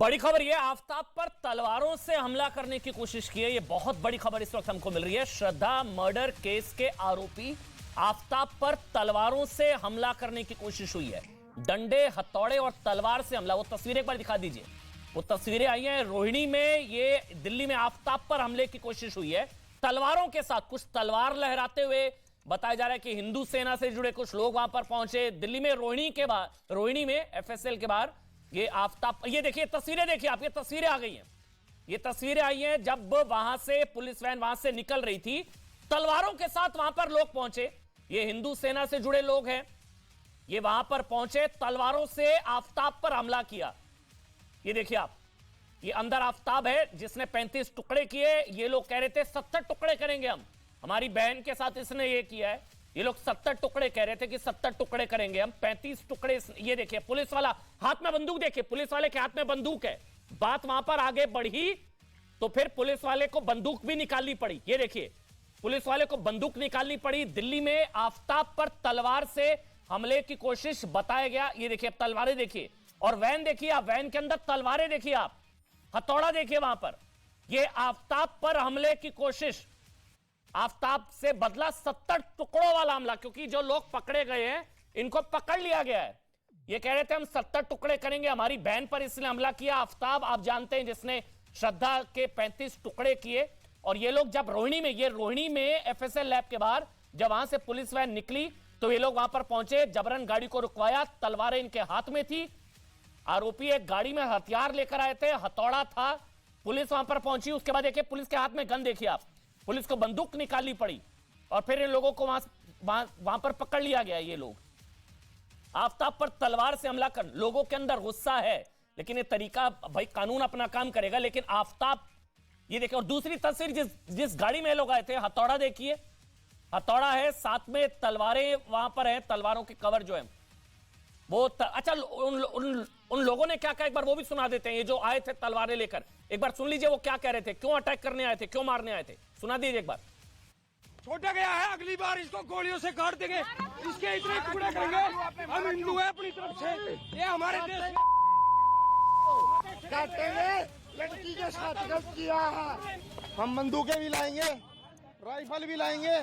बड़ी खबर ये आफताब पर तलवारों से हमला करने की कोशिश की है। ये बहुत बड़ी खबर इस वक्त हमको मिल रही है। श्रद्धा मर्डर केस के आरोपी आफताब पर तलवारों से हमला करने की कोशिश हुई है। डंडे, हथौड़े और तलवार से हमला। वो तस्वीरें एक बार दिखा दीजिए। वो तस्वीरें आई हैं रोहिणी में। ये दिल्ली में आफताब पर हमले की कोशिश हुई है तलवारों के साथ। कुछ तलवार लहराते हुए बताया जा रहा है कि हिंदू सेना से जुड़े कुछ लोग वहां पर पहुंचे। दिल्ली में रोहिणी में एफएसएल के बाहर ये आफताब, ये देखिए तस्वीरें, देखिए आप, ये तस्वीरें आ गई हैं। ये तस्वीरें आई हैं जब वहां से पुलिस वैन वहां से निकल रही थी, तलवारों के साथ वहां पर लोग पहुंचे। ये हिंदू सेना से जुड़े लोग हैं। ये वहां पर पहुंचे, तलवारों से आफताब पर हमला किया। ये देखिए आप, ये अंदर आफताब है जिसने 35 टुकड़े किए। ये लोग कह रहे थे 70 टुकड़े करेंगे हम। हमारी बहन के साथ इसने ये किया है। ये लोग 70 टुकड़े कह रहे थे कि 70 टुकड़े करेंगे हम। 35 टुकड़े। ये देखिए पुलिस वाला हाथ में बंदूक, देखिए पुलिस वाले के हाथ में बंदूक है। बात वहां पर आगे बढ़ी तो फिर पुलिस वाले को बंदूक भी निकालनी पड़ी। ये देखिए पुलिस वाले को बंदूक निकालनी पड़ी। दिल्ली में आफताब पर तलवार से हमले की कोशिश बताया गया। ये देखिए तलवारें देखिए, और वैन देखिए आप, वैन के अंदर तलवारें देखिए आप, हथौड़ा देखिए वहां पर। यह आफताब पर हमले की कोशिश, आफताब से बदला 70 टुकड़ों वाला हमला। क्योंकि जो लोग पकड़े गए हैं इनको पकड़ लिया गया है। ये कह रहे थे हम 70 टुकड़े करेंगे, हमारी बहन पर इसने हमला किया। आफताब आप जानते हैं जिसने श्रद्धा के 35 टुकड़े किए। और ये लोग जब रोहिणी में एफएसएल लैब के बाहर जब वहां से पुलिस वैन निकली तो ये लोग वहां पर पहुंचे, जबरन गाड़ी को रुकवाया। तलवारें इनके हाथ में थी। आरोपी एक गाड़ी में हथियार लेकर आए थे, हथौड़ा था। पुलिस वहां पर पहुंची। उसके बाद देखिए पुलिस के हाथ में गन देखिए आप, पुलिस को बंदूक निकालनी पड़ी और फिर इन लोगों को वहां पर पकड़ लिया गया। ये लोग आफताब पर तलवार से हमला कर, लोगों के अंदर गुस्सा है लेकिन ये तरीका, भाई कानून अपना काम करेगा। लेकिन आफताब, ये देखिए, और दूसरी तस्वीर जिस गाड़ी में लोग आए थे, हथौड़ा देखिए, हथौड़ा है, साथ में तलवारें वहां पर है। तलवारों के कवर जो है वो अच्छा, उन लोगों ने क्या कहा एक बार वो भी सुना देते हैं। ये जो आए थे तलवारें लेकर, एक बार सुन लीजिए वो क्या कह रहे थे, क्यों अटैक करने आए थे, क्यों मारने आए थे, सुना दीजिए एक बार। छोटा गया है, अगली बार इसको गोलियों से काट देंगे, इसके इतने टुकड़े करेंगे। हम हिंदू हैं अपनी तरफ से, ये हमारे देश में काटेंगे। लड़की के साथ गलत किया है। हम बंदूकें भी लाएंगे, राइफल भी लाएंगे।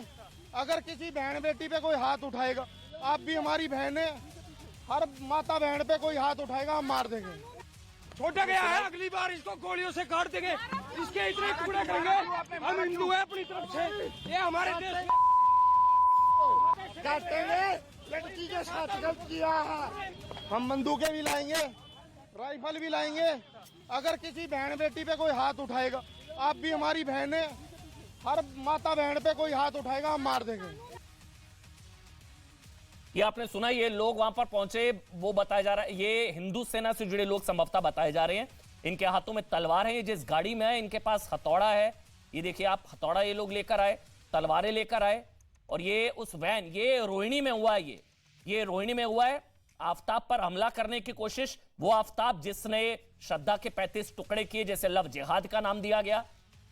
अगर किसी बहन बेटी पे कोई हाथ उठाएगा, आप भी हमारी बहन है, हर माता बहन पे कोई हाथ उठाएगा हम मार देंगे। छोटा गया है, अगली बार इसको गोलियों से काट देंगे, इसके इतने टुकड़े करेंगे। हम हिंदू हैं अपनी तरफ से, ये हमारे देश में काटेंगे। लड़की के साथ गलत किया है। हम बंदूकें भी लाएंगे, राइफल भी लाएंगे। अगर किसी बहन बेटी पे कोई हाथ उठाएगा, आप भी हमारी बहन है, हर माता बहन पे कोई हाथ उठाएगा हम मार देंगे। ये आपने सुना, ये लोग वहां पर पहुंचे, वो बताया जा रहा है ये हिंदू सेना से जुड़े लोग संभवतः बताए जा रहे हैं। इनके हाथों में तलवार है। ये जिस गाड़ी में है इनके पास हथौड़ा है। ये देखिए आप, हथौड़ा ये लोग लेकर आए, तलवारें लेकर आए। और ये उस वैन, ये रोहिणी में हुआ है। ये रोहिणी में हुआ है। आफताब पर हमला करने की कोशिश, वो आफताब जिसने श्रद्धा के 35 टुकड़े किए, जैसे लव जिहाद का नाम दिया गया,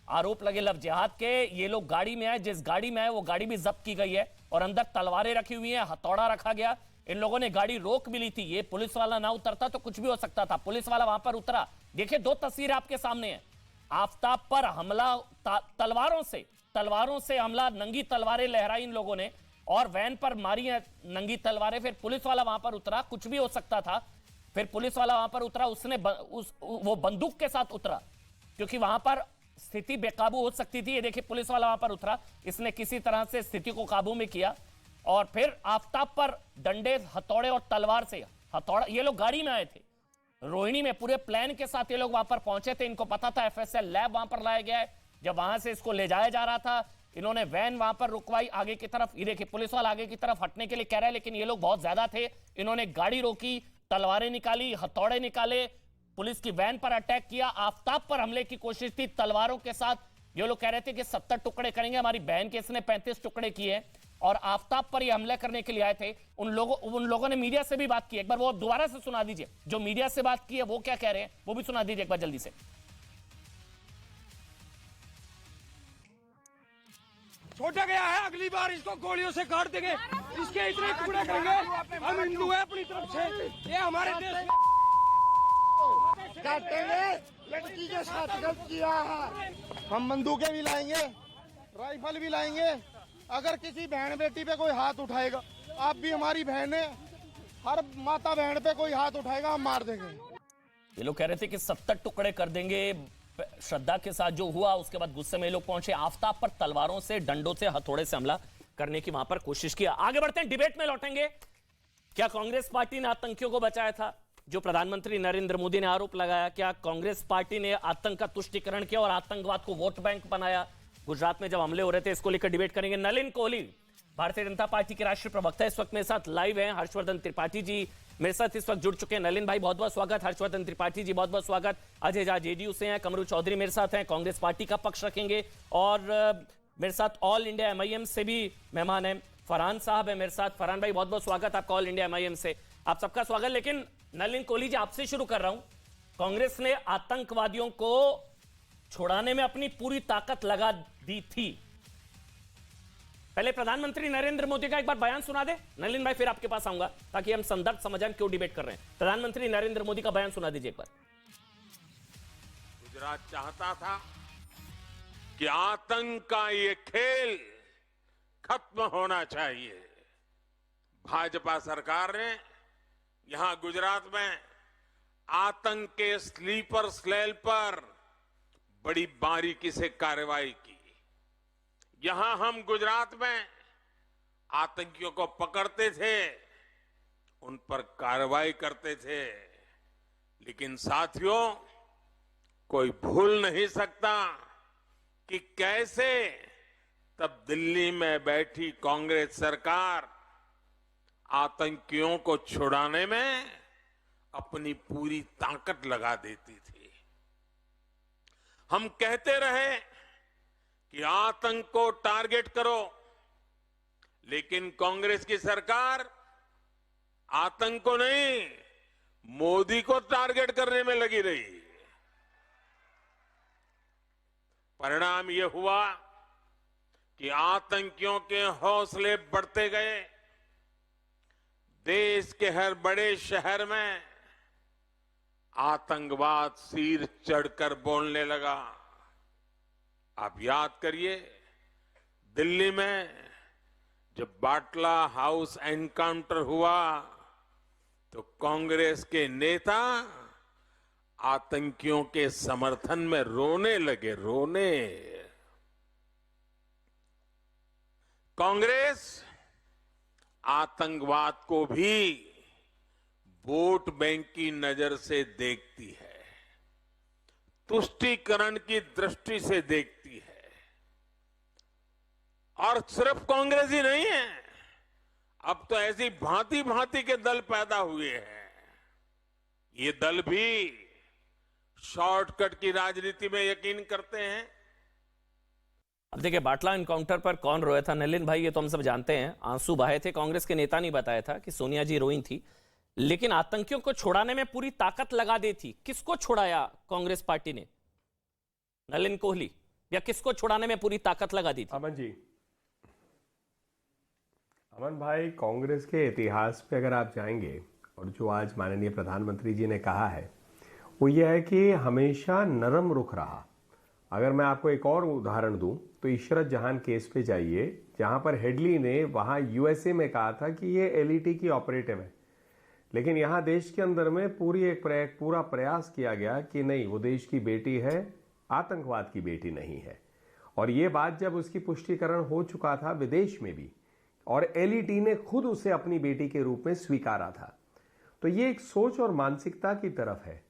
आरोप लगे लव जिहाद के। ये लोग गाड़ी में आए, जिस गाड़ी में आए वो गाड़ी भी जब्त की गई है और अंदर तलवारें रखी हुई हैं, हथौड़ा रखा गया। इन लोगों ने गाड़ी रोक भी ली थी। ये पुलिस वाला ना उतरता तो कुछ भी हो सकता था। पुलिस वाला वहां पर उतरा। देखिए दो तस्वीरें आपके सामने हैं। आफताब पर हमला तलवारों से हमला, नंगी तलवारें लहराई इन लोगों ने और वैन पर मारी है नंगी तलवारें। फिर पुलिस वाला वहां पर उतरा, कुछ भी हो सकता था। फिर पुलिस वाला वहां पर उतरा, उसने वो बंदूक के साथ उतरा क्योंकि वहां पर स्थिति बेकाबू हो सकती थी। ये देखिए पुलिस वाला वहां पर उतरा, इसने किसी तरह से स्थिति को काबू में किया और फिर आफताब पर डंडे, हथौड़े और तलवार से हथौड़ा। ये लोग गाड़ी में आए थे रोहिणी में, पूरे प्लान के साथ ये लोग वहां पर पहुंचे थे। इनको पता था एफएसएल लैब वहां पर लाया गया है। जब वहां से इसको ले जाया जा रहा था, इन्होंने वैन वहां पर रुकवाई आगे की तरफ। ये देखिए पुलिस वाला आगे की तरफ हटने के लिए कह रहा है लेकिन ये लोग बहुत ज्यादा थे। इन्होंने गाड़ी रोकी, तलवारें निकाली, हथौड़े निकाले, पुलिस की वैन पर अटैक किया। आफताब पर हमले की कोशिश थी तलवारों के साथ। ये लोग कह रहे थे कि 70 टुकड़े करेंगे, हमारी बहन के इसने 35 टुकड़े किए और आफताब पर ये हमले करने के लिए आए थे। उन लोगों ने मीडिया से भी बात की। एक बार वो दोबारा से सुना दीजिए, जो मीडिया से बात की है वो क्या कह रहे हैं वो भी सुना दीजिए एक बार जल्दी से। छोटा गया है, अगली बार इसको गोलियों से काट देंगे, इसके इतने टुकड़े करेंगे। हम हिंदू हैं अपनी तरफ से, ये हमारे देश में काटेंगे, लड़की के साथ गलत किया है। हम बंदूकें भी लाएंगे, राइफल भी लाएंगे। अगर किसी बहन बेटी पे कोई हाथ उठाएगा, आप भी हमारी बहन है, हर माता बहन पे कोई हाथ उठाएगा हम मार देंगे। ये लोग कह रहे थे कि 70 टुकड़े कर देंगे। श्रद्धा के साथ जो हुआ उसके बाद गुस्से में लोग पहुंचे, आफताब पर तलवारों से, डंडों से, हथौड़े से हमला करने की वहां पर कोशिश किया। आगे बढ़ते हैं, डिबेट में लौटेंगे। क्या कांग्रेस पार्टी ने आतंकियों को बचाया था, जो प्रधानमंत्री नरेंद्र मोदी ने आरोप लगाया? क्या कांग्रेस पार्टी ने आतंक का तुष्टीकरण किया और आतंकवाद को वोट बैंक बनाया? गुजरात में जब हमले हो रहे थे, इसको लेकर डिबेट करेंगे। नलिन कोहली, भारतीय जनता पार्टी के राष्ट्रीय प्रवक्ता, इस वक्त मेरे साथ लाइव हैं। हर्षवर्धन त्रिपाठी जी मेरे साथ इस वक्त जुड़ चुके हैं। नलिन भाई बहुत बहुत स्वागत, हर्षवर्धन त्रिपाठी जी बहुत बहुत स्वागत। अजय झा जेडीयू से हैं, कमरू चौधरी मेरे साथ हैं, कांग्रेस पार्टी का पक्ष रखेंगे। और मेरे साथ ऑल इंडिया एमआईएम से भी मेहमान हैं, फरहान साहब है मेरे साथ। फरहान भाई बहुत बहुत स्वागत आपका ऑल इंडिया एमआईएम से, आप सबका स्वागत। लेकिन नलिन कोहली जी आपसे शुरू कर रहा हूं। कांग्रेस ने आतंकवादियों को छुड़ाने में अपनी पूरी ताकत लगा दी थी। पहले प्रधानमंत्री नरेंद्र मोदी का एक बार बयान सुना दे नलिन भाई, फिर आपके पास आऊंगा ताकि हम संदर्भ समझें क्यों डिबेट कर रहे हैं। प्रधानमंत्री नरेंद्र मोदी का बयान सुना दीजिए एक बार। गुजरात चाहता था कि आतंक का ये खेल खत्म होना चाहिए। भाजपा सरकार ने यहां गुजरात में आतंक के स्लीपर सेल पर बड़ी बारीकी से कार्रवाई की। यहां हम गुजरात में आतंकियों को पकड़ते थे, उन पर कार्रवाई करते थे, लेकिन साथियों कोई भूल नहीं सकता कि कैसे तब दिल्ली में बैठी कांग्रेस सरकार आतंकियों को छुड़ाने में अपनी पूरी ताकत लगा देती थी। हम कहते रहे कि आतंक को टारगेट करो, लेकिन कांग्रेस की सरकार आतंक को नहीं, मोदी को टारगेट करने में लगी रही। परिणाम यह हुआ कि आतंकियों के हौसले बढ़ते गए। देश के हर बड़े शहर में आतंकवाद सिर चढ़कर बोलने लगा। आप याद करिए, दिल्ली में जब बाटला हाउस एनकाउंटर हुआ तो कांग्रेस के नेता आतंकियों के समर्थन में रोने लगे, रोने। कांग्रेस आतंकवाद को भी वोट बैंक की नजर से देखती है, तुष्टीकरण की दृष्टि से देखती है। और सिर्फ कांग्रेस ही नहीं है, अब तो ऐसी भांति भांति के दल पैदा हुए हैं। ये दल भी शॉर्टकट की राजनीति में यकीन करते हैं। अब देखिए, बाटला एनकाउंटर पर कौन रोया था नलिन भाई, ये तो हम सब जानते हैं। आंसू बहे थे, कांग्रेस के नेता नहीं बताया था कि सोनिया जी रोई थी, लेकिन आतंकियों को छुड़ाने में पूरी ताकत लगा दी थी। किसको छुड़ाया कांग्रेस पार्टी ने, नलिन कोहली, या किसको छुड़ाने में पूरी ताकत लगा दी थी? अमन जी, अमन भाई, कांग्रेस के इतिहास पे अगर आप जाएंगे और जो आज माननीय प्रधानमंत्री जी ने कहा है वो ये है कि हमेशा नरम रुख रहा। अगर मैं आपको एक और उदाहरण दूं तो इशरत जहां केस पे जाइए, जहां पर हेडली ने वहां यूएसए में कहा था कि ये एलईटी की ऑपरेटिव है, लेकिन यहां देश के अंदर में पूरा प्रयास किया गया कि नहीं, वो देश की बेटी है, आतंकवाद की बेटी नहीं है। और ये बात जब उसकी पुष्टिकरण हो चुका था विदेश में भी, और एलईटी ने खुद उसे अपनी बेटी के रूप में स्वीकारा था, तो ये एक सोच और मानसिकता की तरफ है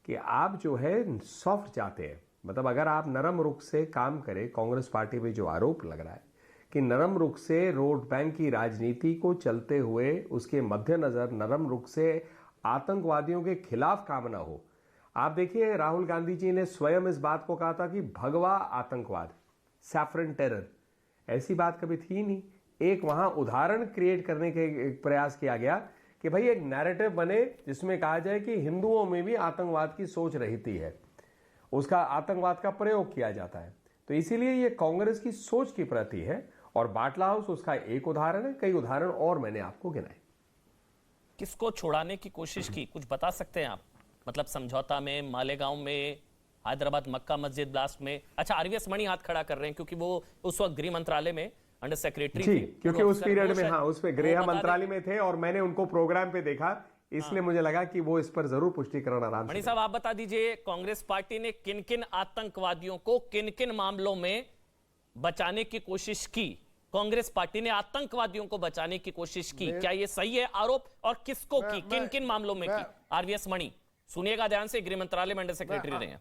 कि आप जो है सॉफ्ट जाते हैं। मतलब अगर आप नरम रुख से काम करें, कांग्रेस पार्टी पे जो आरोप लग रहा है कि नरम रुख से वोट बैंक की राजनीति को चलते हुए उसके मद्देनजर नरम रुख से आतंकवादियों के खिलाफ काम ना हो। आप देखिए, राहुल गांधी जी ने स्वयं इस बात को कहा था कि भगवा आतंकवाद, सैफरन टेरर, ऐसी बात कभी थी नहीं। एक वहां उदाहरण क्रिएट करने के प्रयास किया गया कि भाई एक नैरेटिव बने जिसमें कहा जाए कि हिंदुओं में भी आतंकवाद की सोच रहती है, उसका आतंकवाद का प्रयोग किया जाता है। तो इसीलिए ये कांग्रेस की सोच की प्रति है, और बाटला हाउस उसका एक उदाहरण है। कई उदाहरण और मैंने आपको गिनाए। किसको छुड़ाने की कोशिश की, कुछ बता सकते हैं आप? मतलब समझौता में, मालेगांव में, हैदराबाद मक्का मस्जिद ब्लास्ट में। अच्छा, आरवीएस मणि हाथ खड़ा कर रहे हैं क्योंकि वो उस वक्त गृह मंत्रालय में अंडर सेक्रेटरी जी, थे, क्योंकि उस पीरियड में, शायद हाँ, उसमें वो गृह बता मंत्रालय में थे और मैंने उनको प्रोग्राम पे देखा, इसलिए मुझे लगा कि वो इस पर जरूर पुष्टिकरण आराम मणि से। साहब, आप बता दीजिए कांग्रेस पार्टी ने किन किन आतंकवादियों को किन किन मामलों में बचाने की कोशिश की? कांग्रेस पार्टी ने आतंकवादियों को बचाने की कोशिश की, क्या ये सही है आरोप? और किसको की, किन किन मामलों में की? आरवीएस मणि, सुनिएगा ध्यान से, गृह मंत्रालय में अंडर सेक्रेटरी रहे हैं।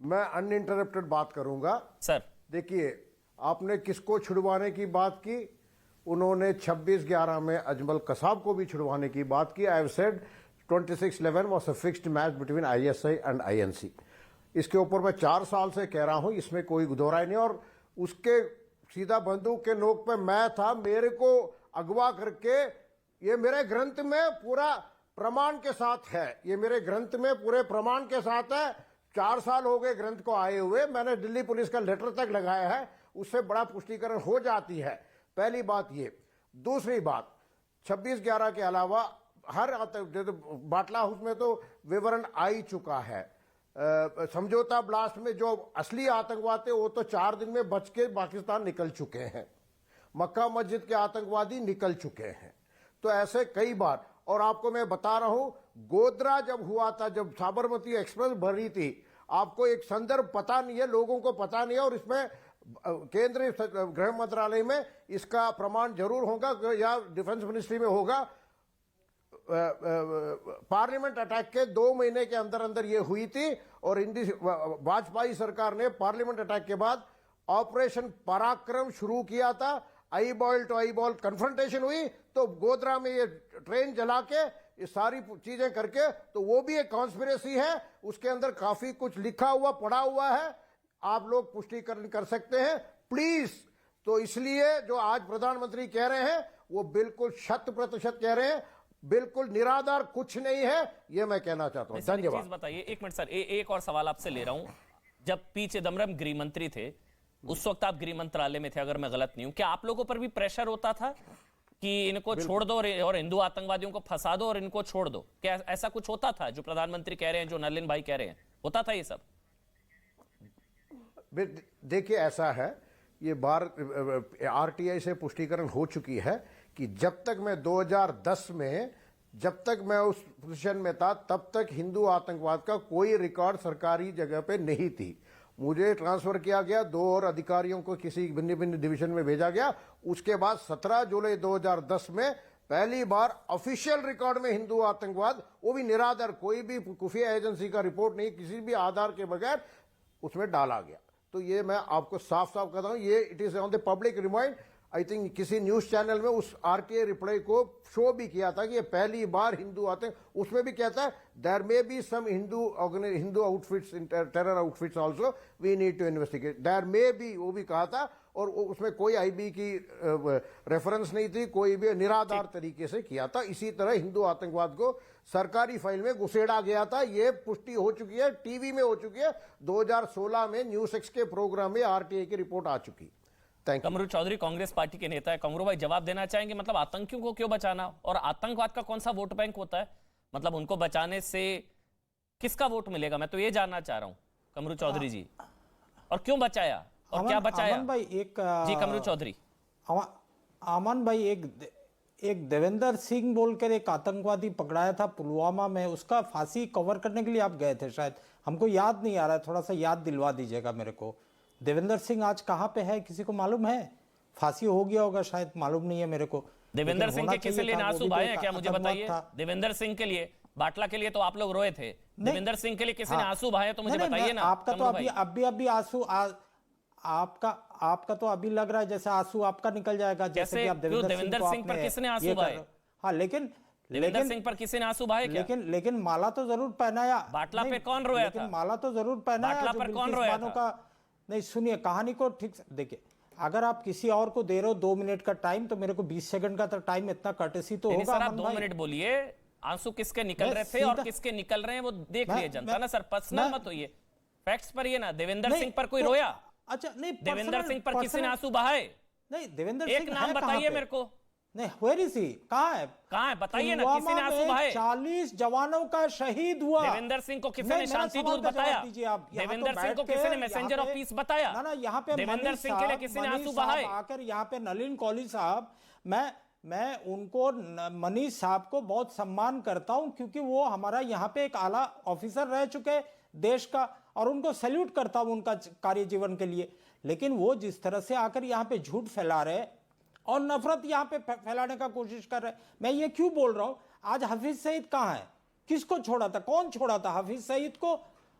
मैं अनइंटरप्टेड बात करूंगा सर, देखिए, आपने किसको छुड़वाने की बात की? उन्होंने 26/11 में अजमल कसाब को भी छुड़वाने की बात की। I have said 26/11 was a fixed match between ISI and INC. इसके ऊपर मैं 4 साल से कह रहा हूं, इसमें कोई दोहराई नहीं। और उसके सीधा बंदूक के नोक पे मैं था, मेरे को अगवा करके, ये मेरे ग्रंथ में पूरा प्रमाण के साथ है, ये मेरे ग्रंथ में पूरे प्रमाण के साथ है। 4 साल हो गए ग्रंथ को आए हुए, मैंने दिल्ली पुलिस का लेटर तक लगाया है, उससे बड़ा पुष्टिकरण हो जाती है। पहली बात ये। दूसरी बात, 26/11 के अलावा हर बाटला हाउस में तो विवरण आ ही चुका है। समझौता ब्लास्ट में जो असली आतंकवादी थे वो तो 4 दिन में बच के पाकिस्तान निकल चुके हैं। मक्का मस्जिद के आतंकवादी निकल चुके हैं। तो ऐसे कई बार। और आपको मैं बता रहा हूं, गोधरा जब हुआ था, जब साबरमती एक्सप्रेस भरी थी, आपको एक संदर्भ पता नहीं है, लोगों को पता नहीं है। और इसमें केंद्रीय गृह मंत्रालय में इसका प्रमाण जरूर होगा या डिफेंस मिनिस्ट्री में होगा। पार्लियामेंट अटैक के 2 महीने के अंदर अंदर ये हुई थी। और वाजपेयी सरकार ने पार्लियामेंट अटैक के बाद ऑपरेशन पराक्रम शुरू किया था। Eyeball to eyeball confrontation हुई, तो गोधरा में ये ट्रेन जला के ये सारी चीजें करके, तो वो भी एक कॉन्स्पिरेसी है। उसके अंदर काफी कुछ लिखा हुआ पड़ा हुआ है, आप लोग पुष्टिकरण कर सकते हैं प्लीज। तो इसलिए जो आज प्रधानमंत्री कह रहे हैं वो बिल्कुल 100% कह रहे हैं, बिल्कुल निराधार कुछ नहीं है, ये मैं कहना चाहता हूं। धन्यवाद। बताइए, एक मिनट सर, एक और सवाल आपसे ले रहा हूं। जब पी चिदम्बरम गृह मंत्री थे, उस वक्त आप गृह मंत्रालय में थे अगर मैं गलत नहीं हूं, क्या आप लोगों पर भी प्रेशर होता था कि इनको छोड़ दो और हिंदू आतंकवादियों को फंसा दो और इनको छोड़ दो? क्या ऐसा कुछ होता था जो प्रधानमंत्री कह रहे हैं, जो नलिन भाई कह रहे हैं, होता था ये सब? देखिए, ऐसा है, ये बार आरटीआई से पुष्टिकरण हो चुकी है कि जब तक मैं 2010 में, जब तक मैं उस पोजीशन में था, तब तक हिंदू आतंकवाद का कोई रिकॉर्ड सरकारी जगह पे नहीं थी। मुझे ट्रांसफर किया गया, 2 और अधिकारियों को किसी भिन्न भिन्न डिवीजन में भेजा गया। उसके बाद 17 जुलाई 2010 में पहली बार ऑफिशियल रिकॉर्ड में हिंदू आतंकवाद, वो भी निराधार, कोई भी खुफिया एजेंसी का रिपोर्ट नहीं, किसी भी आधार के बगैर उसमें डाला गया। तो ये मैं आपको साफ साफ कहता हूं, ये it is on the public remind. I think किसी न्यूज चैनल में उस आरटीआई रिप्लाई को शो भी किया था कि ये पहली बार हिंदू आते हैं। उसमें भी कहता है there may be some Hindu outfits, terror outfits also, we need to investigate, there may be, वो भी कहा था। और उसमें कोई आईबी की रेफरेंस नहीं थी, कोई भी निराधार तरीके से किया था। इसी तरह हिंदू आतंकवाद को सरकारी फाइल में घुसेड़ा गया था। ये पुष्टि हो चुकी है, टीवी में हो चुकी है, 2016 में न्यूज 6 के प्रोग्राम में आरटीआई की रिपोर्ट आ चुकी। कमरू चौधरी कांग्रेस पार्टी के नेता है। कमरू भाई, जवाब देना चाहेंगे, मतलब आतंकियों को क्यों बचाना, और आतंकवाद का कौन सा वोट बैंक होता है? मतलब उनको बचाने से किसका वोट मिलेगा, मैं तो ये जानना चाह रहा हूं कमरू चौधरी जी। और क्यों बचाया और क्या बचाया? अमन भाई, जी कमरू चौधरी। अमन भाई, एक देवेंद्र सिंह बोलकर एक आतंकवादी पकड़ाया था पुलवामा में, उसका फांसी कवर करने के लिए आप गए थे शायद, हमको याद नहीं आ रहा है, थोड़ा सा याद दिलवा दीजिएगा मेरे को। देवेंद्र सिंह आज कहाँ पे है, किसी को मालूम है? फांसी हो गया होगा शायद, मालूम नहीं है मेरे को। देवेंद्र सिंह के किस लिए आंसू बहाए हैं, क्या मुझे बताइए? देवेंद्र सिंह के लिए, बाटला के लिए तो आप लोग रोए थे, देवेंद्र सिंह के लिए किसी ने आंसू बहाए तो मुझे बताइए ना। आपका तो अभी आंसू, आपका तो अभी लग रहा है जैसे आंसू आपका निकल जाएगा, जैसे कि आप देवेंद्र सिंह पर किसने आंसू बहाए? हाँ, लेकिन देवेंद्र सिंह पर किसी ने आंसू बहाए क्या? लेकिन माला तो जरूर पहनाया। बाटला पे कौन रोया था? माला तो जरूर पहनाया। बाटला पर कौन रोया था? नहीं, सुनिए कहानी को ठीक से देखिए। अगर आप किसी और को दे रहे हो 2 मिनट का टाइम, तो मेरे को 20 सेकंड का टाइम, इतना कर्टेसी तो होगा। सर, आप 2 मिनट बोलिए। आंसू किसके निकल रहे थे और किसके निकल रहे हैं वो देख लिए जनता ना सर, पर्सनल मत होइए, फैक्ट्स पर ये ना। देवेंद्र सिंह पर कोई रोया? अच्छा नहीं, देवेंद्र सिंह पर किसी ने आंसू बहाए? नहीं, देवेंद्र एक नाम बताइए मेरे को, नहीं, वेयर इज ही? कहाँ है बताइए ना, किसी ने आंसू बहाए? 40 जवानों का शहीद हुआ। देवेंद्र सिंह को किसी ने शांति दूत बताया? देवेंद्र सिंह को किसी ने मैसेंजर ऑफ पीस बताया? ना यहाँ पे देवेंद्र सिंह के लिए किसी ने आंसू बहाए? आकर यहाँ पे नलिन कौली साहब, मैं उनको, मनीष साहब को बहुत सम्मान करता हूं, क्योंकि वो हमारा यहाँ पे एक आला ऑफिसर रह चुके देश का, और उनको सैल्यूट करता हूं उनका कार्य जीवन के लिए। लेकिन वो जिस तरह से आकर यहाँ पे झूठ फैला रहे और नफरत यहाँ पे फैलाने का कोशिश कर रहे, मैं ये क्यों बोल रहा हूं? आज हफीज सईद कहाँ है? किसको छोड़ा था? कौन छोड़ा था हफीज सईद को?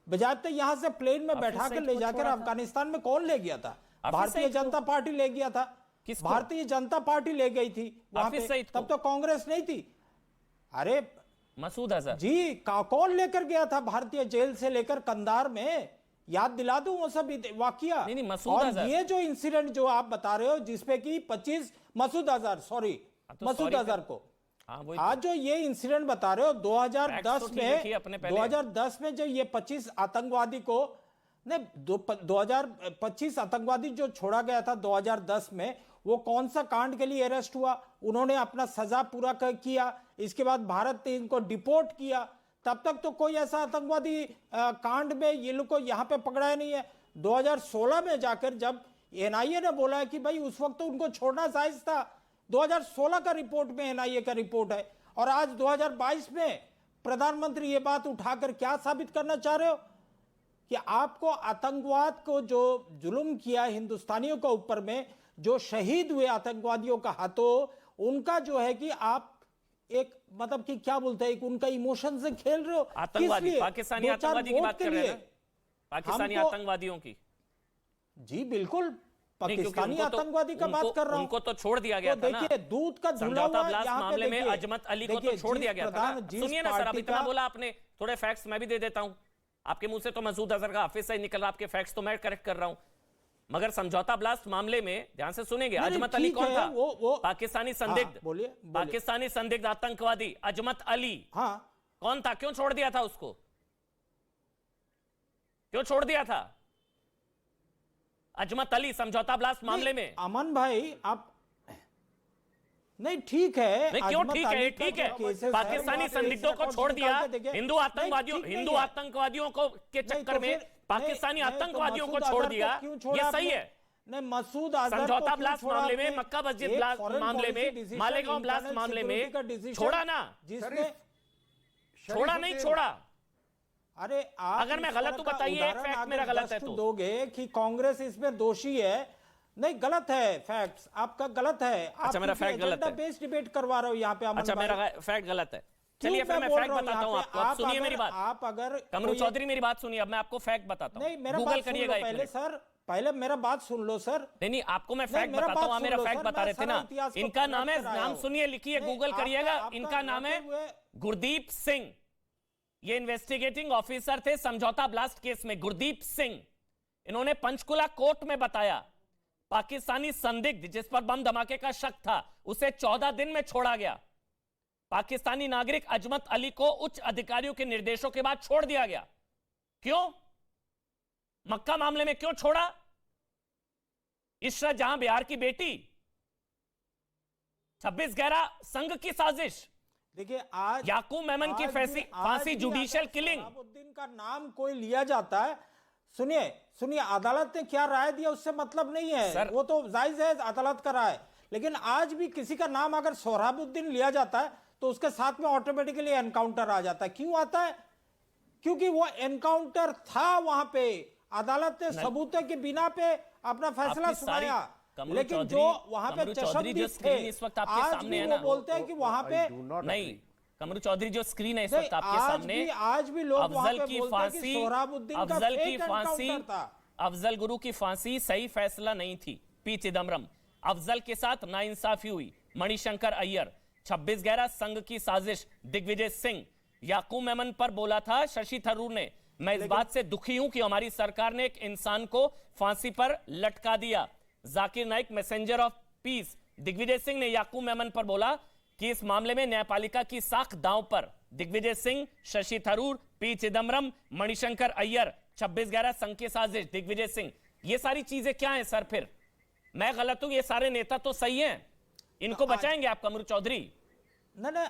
बजाते यहां से प्लेन में बैठा कर ले जाकर अफगानिस्तान में कौन ले गया था? भारतीय जनता पार्टी ले गया था। भारतीय जनता पार्टी ले गई थी वहां पे, तब तो कांग्रेस नहीं थी। अरे मसूद अजहर जी, कौन लेकर गया था भारतीय जेल से लेकर कंधार में? याद दिला दूं वो सब वाकया। नहीं, मसूद और अजहर, ये जो इंसिडेंट जो आप बता रहे हो, जिसपे कि 25 मसूद अजहर, सॉरी मसूद अजहर को, आज जो ये इंसिडेंट बता रहे हो 2010 में जो ये 25 आतंकवादी को, नहीं 2025 आतंकवादी जो छोड़ा गया था 2010 में, वो कौन सा कांड के लिए अरेस्ट हुआ? उन्होंने अपना सजा पूरा किया, इसके बाद भारत ने इनको डिपोर्ट किया। तब तक तो कोई ऐसा आतंकवादी कांड में ये लोग को यहाँ पे पकड़ाया नहीं है। 2016 में जाकर जब एनआईए ने बोला है कि भाई उस वक्त तो उनको छोड़ना जायज था, 2016 का रिपोर्ट में एनआईए का रिपोर्ट है, और आज 2022 में प्रधानमंत्री ये बात उठाकर क्या साबित करना चाह रहे हो कि आपको आतंकवाद को जो जुल्म किया हिंदुस्तानियों के ऊपर में, जो शहीद हुए आतंकवादियों का हाथों, उनका जो है कि आप एक मतलब कि क्या बोलते हैं, एक उनका इमोशन से खेल रहे हो। आतंकवादी, पाकिस्तानी आतंकवादी की बात कर रहे हैं, पाकिस्तानी आतंकवादियों की। जी बिल्कुल, पाकिस्तानी आतंकवादी का बात कर रहा हूं। उनको तो छोड़ दिया गया था ना। देखिए, दूध का समझौता ब्लास्ट मामले में अजमत अली को तो छोड़ दिया गया था। सुनिए ना सर, अब इतना बोला आपने, थोड़े फैक्ट्स मैं भी दे देता हूं। आपके मुंह से तो मसूद अजहर का हाफिज सही निकल रहा, आपके फैक्ट्स तो मैं करेक्ट कर रहा हूं। मगर समझौता ब्लास्ट मामले में ध्यान से सुनेंगे, अजमत अली कौन था? पाकिस्तानी संदिग्ध, पाकिस्तानी संदिग्ध आतंकवादी अजमत अली कौन था? क्यों छोड़ दिया था उसको? क्यों छोड़ दिया था अजमत अली समझौता ब्लास्ट मामले में? अमन भाई, आप नहीं, ठीक है, नहीं क्यों ठीक है? ठीक है, पाकिस्तानी संदिग्धों को छोड़ दिया, हिंदू आतंकवादियों को के चक्कर में पाकिस्तानी आतंकवादियों को छोड़ दिया, ये सही है? नहीं, मसूद अजहर समझौता ब्लास्ट मामले में, मक्का मस्जिद ब्लास्ट मामले में, मालेगांव ब्लास्ट मामले में छोड़ा ना? जिसने छोड़ा नहीं छोड़ा? अरे अगर मैं गलत हूं बताइए, एक फैक्ट मेरा गलत है तो दोगे कि कांग्रेस इसमें दोषी है। नहीं, गलत है, फैक्ट्स आपका गलत है। अच्छा, मेरा फैक्ट गलत है, बेस्ड डिबेट करवा रहे हो यहाँ पे। अच्छा, मेरा फैक्ट गलत है। चलिए फिर मैं फैक्ट बताता हूं आपको, आप सुनिए मेरी बात। आप अगर कमरू चौधरी मेरी बात सुनिए, अब मैं आपको फैक्ट बताता हूं। नहीं, मेरा गूगल करिएगा पहले सर, पहले मेरा बात सुन लो सर। नहीं, आपको मैं फैक्ट बताता हूं, आप मेरा फैक्ट बता रहे थे ना। इनका नाम है, नाम सुनिए, लिखिए, गूगल करिएगा, इनका नाम है गुरदीप सिंह। ये इन्वेस्टिगेटिंग ऑफिसर थे समझौता ब्लास्ट केस में, गुरदीप सिंह। इन्होंने पंचकुला कोर्ट में बताया, पाकिस्तानी संदिग्ध जिस पर बम धमाके का शक था, उसे 14 दिन में छोड़ा गया। पाकिस्तानी नागरिक अजमत अली को उच्च अधिकारियों के निर्देशों के बाद छोड़ दिया गया। क्यों? मक्का मामले में क्यों छोड़ा? इशरत जहां बिहार की बेटी, 26/11 संघ की साजिश। देखिए, आज याकूब मेमन की फांसी, जुडिशियल किलिंग। शहाबुद्दीन का नाम कोई लिया जाता है, सुनिए, अदालत ने क्या राय दिया उससे मतलब नहीं है सर, वो तो जायज है अदालत का राय। लेकिन आज भी किसी का नाम अगर सोहराबुद्दीन लिया जाता है तो उसके साथ में ऑटोमेटिकली एनकाउंटर आ जाता है। क्यों आता है? क्योंकि वो एनकाउंटर था वहां पे, अदालत ने सबूतों के बिना पे अपना फैसला सुनाया। लेकिन जो वहां पे चशमदीद थे, इस वक्त आपके आज सामने भी है वो ना, बोलते हैं कि वहां पे नहीं, कमरू चौधरी जो स्क्रीन है इस वक्त आपके सामने, आज भी लोग अफजल की फांसी, अफजल गुरु की फांसी सही फैसला नहीं थी। पी चिदम्बरम, अफजल के साथ नाइंसाफी हुई। मणिशंकर अय्यर, 26/11 संघ की साजिश, दिग्विजय सिंह। याकूब मेमन पर बोला था शशि थरूर ने, मैं इस बात से दुखी हूं कि हमारी सरकार ने एक इंसान को फांसी पर लटका दिया। Zakir Naik, messenger of peace. Digvijay Singh ने याकूब मेमन पर बोला कि इस मामले में न्यायपालिका की साख दांव पर। दिग्विजय सिंह, शशि थरूर, पी चिदम्बरम, मणिशंकर अय्यर, 26/11 संघ की साजिश, दिग्विजय सिंह। ये सारी चीजें क्या हैं सर? फिर मैं गलत हूं? ये सारे नेता तो सही हैं। इनको बचाएंगे आप कमरू चौधरी? नहीं,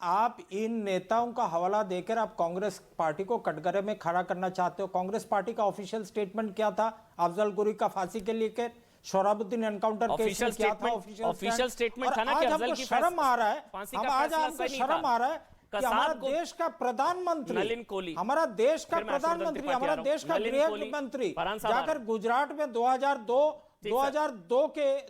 आप इन नेताओं का हवाला देकर आप कांग्रेस पार्टी को कटघरे में खड़ा करना चाहते हो। कांग्रेस पार्टी का ऑफिशियल स्टेटमेंट क्या था अफजल गुरी का फांसी के लेकर? सोहराबुद्दीन एनकाउंटर केस में क्या था ऑफिशियल स्टेटमेंट? था ना कि आज अफजल हमको की शर्म आ रहा है, फांसी हम का आज फैसला हमको सही शर्म था। आ रहा है कि कसाब हमारा को देश का प्रधानमंत्री, नलिन कोहली, हमारा देश का फिर मैं हर्षवर्धन प्रधानमंत्री, त्रिपाठी हमारा आ रहा हूं। देश का नलिन गृह कोहली, मंत्री फरहान साहब जाकर गुजरात में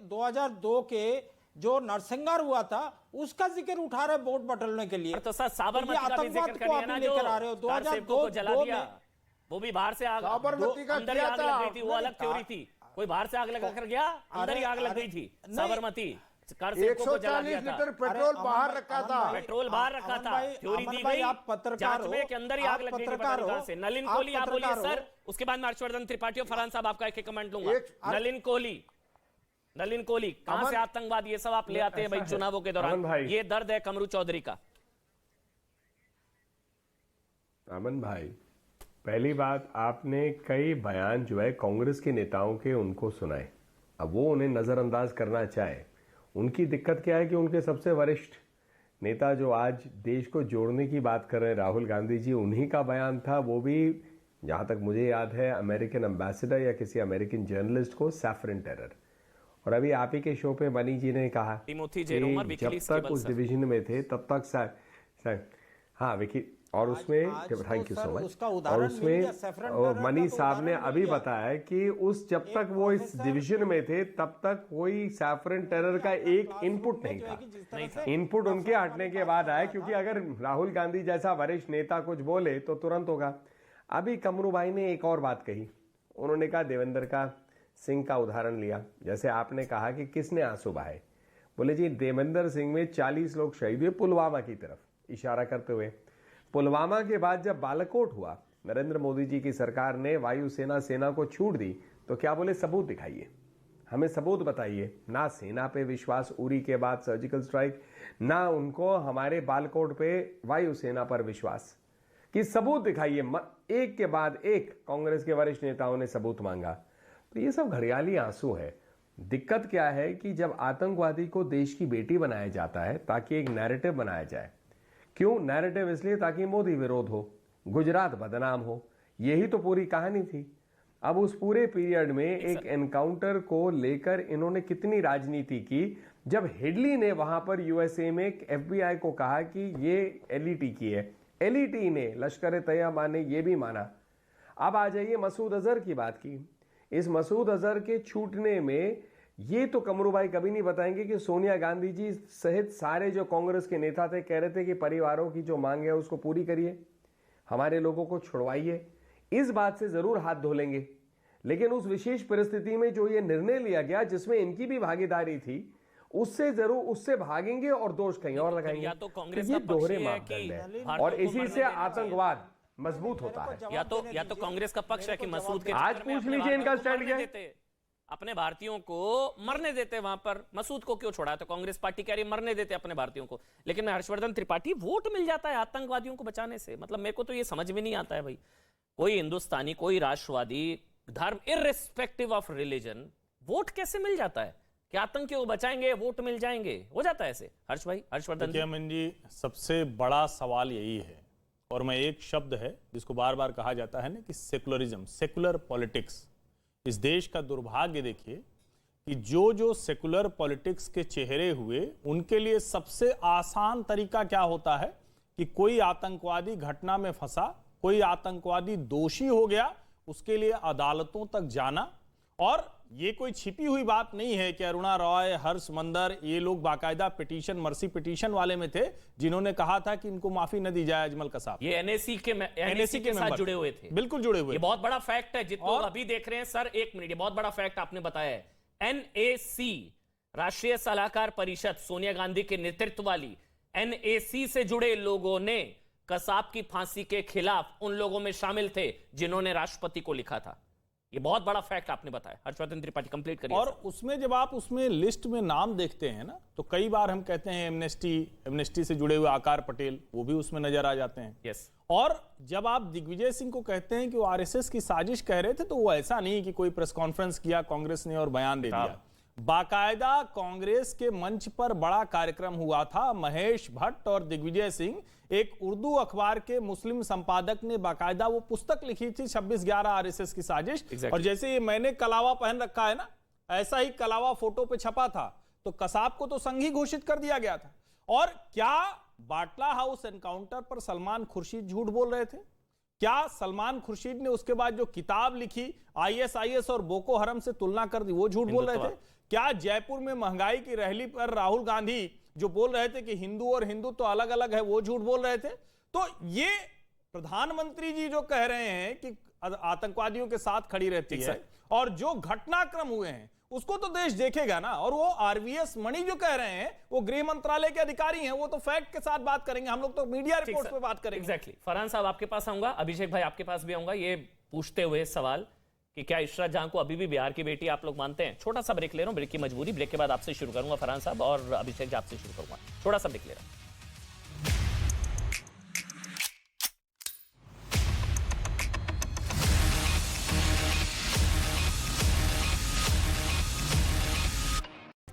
2002 के जो नरसंहार हुआ था उसका जिक्र उठा रहे वोट बटोरने के लिए। तो सर साबरमती का भी जिक्र आतंकवाद को करिए आप ना, लेकर आ जो रहे हो। कारसेवकों को जला 2002 दिया, में वो भी बाहर से आग, साबरमती का अंदर ही किया आग था। लग गई थी, वो अलग थ्योरी थी। कोई बाहर से आग लगा कर गया, अंदर ही आग लग गई थी। साबरमती कारसेवकों को जला दिया 140 था, लीटर पेट्रोल बाहर रखा था। पेट्रोल बाहर रखा था, थ्योरी दी गई, आप पत्रकार जांच हो, में के अंदर ही आग लग गई थी पत्रकार पता हो, से। नलिन आप कोहली आप बोलिए पत्रकार हो। सर, उसके बाद मैं हर्षवर्धन त्रिपाठी और फरहान साहब आपका एक कमेंट लूंगा। नलिन कोहली कहां से आतंकवाद ये सब आप ले आते हैं भाई चुनावों के दौरान? ये दर्द है कमरू चौधरी का। अमन भाई, पहली बात, आपने कई बयान जो है कांग्रेस के नेताओं के उनको सुनाए। अब वो उन्हें नजरअंदाज करना चाहे, उनकी दिक्कत क्या है कि उनके सबसे वरिष्ठ नेता जो आज देश को जोड़ने की बात कर रहे हैं, राहुल गांधी जी, उन्हीं का बयान था। वो भी जहां तक मुझे याद है अमेरिकन एम्बेसडर या किसी अमेरिकन जर्नलिस्ट को सैफरन टेरर। और अभी आप ही के शो पे मनी जी ने कहा टिमोथी कि जेरोमर जब विकीलीक्स तक के उस बल डिवीजन में थे तब तक हाँ विकी, और उसमें थैंक यू सो मच। और उसमें और मनी साहब ने अभी बताया कि उस जब तक वो इस डिवीजन में थे तब तक कोई सैफरन टेरर का एक इनपुट नहीं था। इनपुट उनके हटने के बाद आया, क्योंकि अगर राहुल गांधी जैसा वरिष्ठ नेता कुछ बोले तो तुरंत होगा। अभी कमरू भाई ने एक और बात कही, उन्होंने कहा देवेंद्र का सिंह का उदाहरण लिया। जैसे आपने कहा कि किसने आंसू बहाए, बोले जी देवेंद्र सिंह में 40 लोग शहीद हुए पुलवामा की तरफ इशारा करते हुए। पुलवामा के बाद जब बालाकोट हुआ, नरेंद्र मोदी जी की सरकार ने वायुसेना सेना को छूट दी, तो क्या बोले सबूत दिखाइए, हमें सबूत बताइए। ना सेना पे विश्वास उरी के बाद सर्जिकल स्ट्राइक, ना उनको हमारे बालाकोट पे वायुसेना पर विश्वास कि सबूत दिखाइए। एक के बाद एक कांग्रेस के वरिष्ठ नेताओं ने सबूत मांगा। तो ये सब घड़ियाली आंसू है। दिक्कत क्या है कि जब आतंकवादी को देश की बेटी बनाया जाता है ताकि एक नैरेटिव बनाया जाए। क्यों नैरेटिव? इसलिए ताकि मोदी विरोध हो, गुजरात बदनाम हो, यही तो पूरी कहानी थी। अब उस पूरे पीरियड में एक एनकाउंटर को लेकर इन्होंने कितनी राजनीति की। जब हेडली ने वहां पर यूएसए में एफबीआई को कहा कि ये एलईटी की है, एलईटी ने, लश्कर तैयबा ने ये भी माना। अब आ जाइए मसूद अजहर की बात की। इस मसूद अजहर के छूटने में ये तो कमरू भाई कभी नहीं बताएंगे कि सोनिया गांधी जी सहित सारे जो कांग्रेस के नेता थे कह रहे थे कि परिवारों की जो मांग है उसको पूरी करिए, हमारे लोगों को छुड़वाइए। इस बात से जरूर हाथ धो लेंगे, लेकिन उस विशेष परिस्थिति में जो ये निर्णय लिया गया जिसमें इनकी भी भागीदारी थी, उससे जरूर उससे भागेंगे और दोष कहीं और लगाएंगे। या तो कांग्रेस ये का दोहरे पक्ष है मापदंड कि है और इसी से आतंकवाद मजबूत होता है। या तो कांग्रेस का पक्ष है कि मसूद के आज चक्कर में पूछ अपने लीजिए इनका भारतीयों को स्टैंड मरने क्या है? देते, अपने भारतीयों को मरने देते वहां पर। मसूद को क्यों छोड़ा? तो कांग्रेस पार्टी कह रही है मरने देते अपने भारतीयों को। लेकिन मैं हर्षवर्धन त्रिपाठी, वोट मिल जाता है आतंकवादियों को बचाने से। मतलब मेरे को तो ये समझ में नहीं आता है भाई, कोई हिंदुस्तानी, कोई राष्ट्रवादी, धर्म इररिस्पेक्टिव ऑफ रिलीजन, वोट कैसे मिल जाता है कि आतंकियों को बचाएंगे वोट मिल जाएंगे? हो जाता है ऐसे? हर्ष भाई, हर्षवर्धन जी। अमन जी, सबसे बड़ा सवाल यही है, और मैं एक शब्द है जिसको बार बार कहा जाता है ना कि सेकुलरिज्म, सेकुलर पॉलिटिक्स। इस देश का दुर्भाग्य देखिए कि जो सेकुलर पॉलिटिक्स के चेहरे हुए, उनके लिए सबसे आसान तरीका क्या होता है कि कोई आतंकवादी घटना में फंसा, कोई आतंकवादी दोषी हो गया, उसके लिए अदालतों तक जाना। और ये कोई छिपी हुई बात नहीं है कि अरुणा रॉय, हर्ष मंदर, ये लोग बाकायदा पिटीशन, मर्सी पिटीशन वाले में थे जिन्होंने कहा था कि इनको माफी न दी जाए अजमल कसाब। ये एनएसी के साथ जुड़े हुए थे, बिल्कुल जुड़े हुए। ये बहुत बड़ा फैक्ट है जितने लोग अभी देख रहे हैं। सर एक मिनट, ये बहुत बड़ा फैक्ट आपने बताया है। एनएसी, राष्ट्रीय सलाहकार परिषद, सोनिया गांधी के नेतृत्व वाली एनएसी से जुड़े लोगों ने कसाब की फांसी के खिलाफ उन लोगों में शामिल थे जिन्होंने राष्ट्रपति को लिखा था। ये बहुत बड़ा फैक्ट आपने बताया। हर्षवर्धन त्रिपाठी कंप्लीट करिए। और उसमें जब आप उसमें लिस्ट में नाम देखते हैं ना, तो कई बार हम कहते हैं एमनेस्टी से जुड़े हुए आकार पटेल, वो भी उसमें नजर आ जाते हैं। यस। और जब आप दिग्विजय सिंह को कहते हैं कि वो आरएसएस की साजिश कह रहे थे, तो वो ऐसा नहीं कि कोई प्रेस कॉन्फ्रेंस किया कांग्रेस ने और बयान दे दिया। बाकायदा कांग्रेस के मंच पर बड़ा कार्यक्रम हुआ था। महेश भट्ट और दिग्विजय सिंह, एक उर्दू अखबार के मुस्लिम संपादक ने बाकायदा वो पुस्तक लिखी थी 26/11 आरएसएस की साजिश। और जैसे ये मैंने कलावा पहन रखा है ना, ऐसा ही कलावा फोटो पे छपा था, तो कसाब को तो संघी घोषित कर दिया गया था। और क्या बाटला हाउस एनकाउंटर पर सलमान खुर्शीद झूठ बोल रहे थे? क्या सलमान खुर्शीद ने उसके बाद जो किताब लिखी आईएसआईएस और बोको हरम से तुलना कर दी, वो झूठ बोल रहे थे? क्या जयपुर में महंगाई की रैली पर राहुल गांधी जो बोल रहे थे कि हिंदू और हिंदू तो अलग अलग है, वो झूठ बोल रहे थे? तो ये प्रधानमंत्री जी जो कह रहे हैं कि आतंकवादियों के साथ खड़ी रहती है, और जो घटनाक्रम हुए हैं उसको तो देश देखेगा ना। और वो आरवीएस मणि जो कह रहे हैं, वो गृह मंत्रालय के अधिकारी हैं, वो तो फैक्ट के साथ बात करेंगे, हम लोग तो मीडिया रिपोर्ट्स पे बात करेंगे। एग्जैक्टली। फरहान साहब आपके पास आऊंगा, अभिषेक भाई आपके पास भी आऊंगा, ये पूछते हुए सवाल कि क्या इशरत जहां को अभी भी बिहार की बेटी आप लोग मानते हैं? छोटा सा ब्रेक ले रहा हूं, ब्रेक की मजबूरी, ब्रेक के बाद आपसे शुरू करूंगा फरहान साहब, और अभिषेक जी आपसे शुरू करूंगा। थोड़ा सा ब्रेक ले रहा हूं।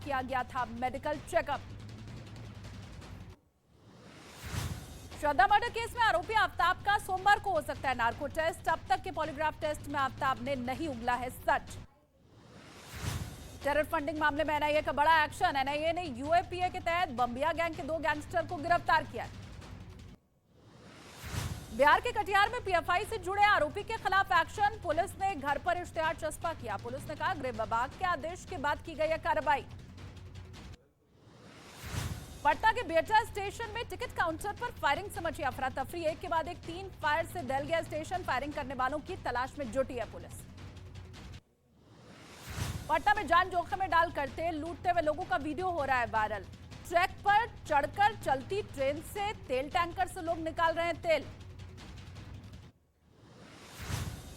किया गया था मेडिकल चेकअप। श्रद्धा मर्डर केस में आरोपी आफ्ताब का सोमवार को हो सकता है नार्को टेस्ट। अब तक के पॉलीग्राफ टेस्ट में आफ्ताब ने नहीं उगला है सच। टेरर फंडिंग मामले में एनआईए का बड़ा एक्शन। एनआईए ने यूएपीए के तहत बम्बिया गैंग के 2 गैंगस्टर को गिरफ्तार किया। बिहार के कटिहार में पीएफआई से जुड़े आरोपी के खिलाफ एक्शन। पुलिस ने घर पर इश्तेहार चस्पा किया। पुलिस ने कहा गृह विभाग के आदेश के बाद की गई है कार्रवाई। पटना के बेटा स्टेशन में टिकट काउंटर पर फायरिंग से मची अफरा तफरी। एक के बाद एक 3 फायर से दहल गया स्टेशन। फायरिंग करने वालों की तलाश में जुटी है पुलिस। पटना में जान जोखिम में डालकर तेल लूटते हुए लोगों का वीडियो हो रहा है वायरल। ट्रैक पर चढ़कर चलती ट्रेन से तेल टैंकर से लोग निकाल रहे हैं तेल।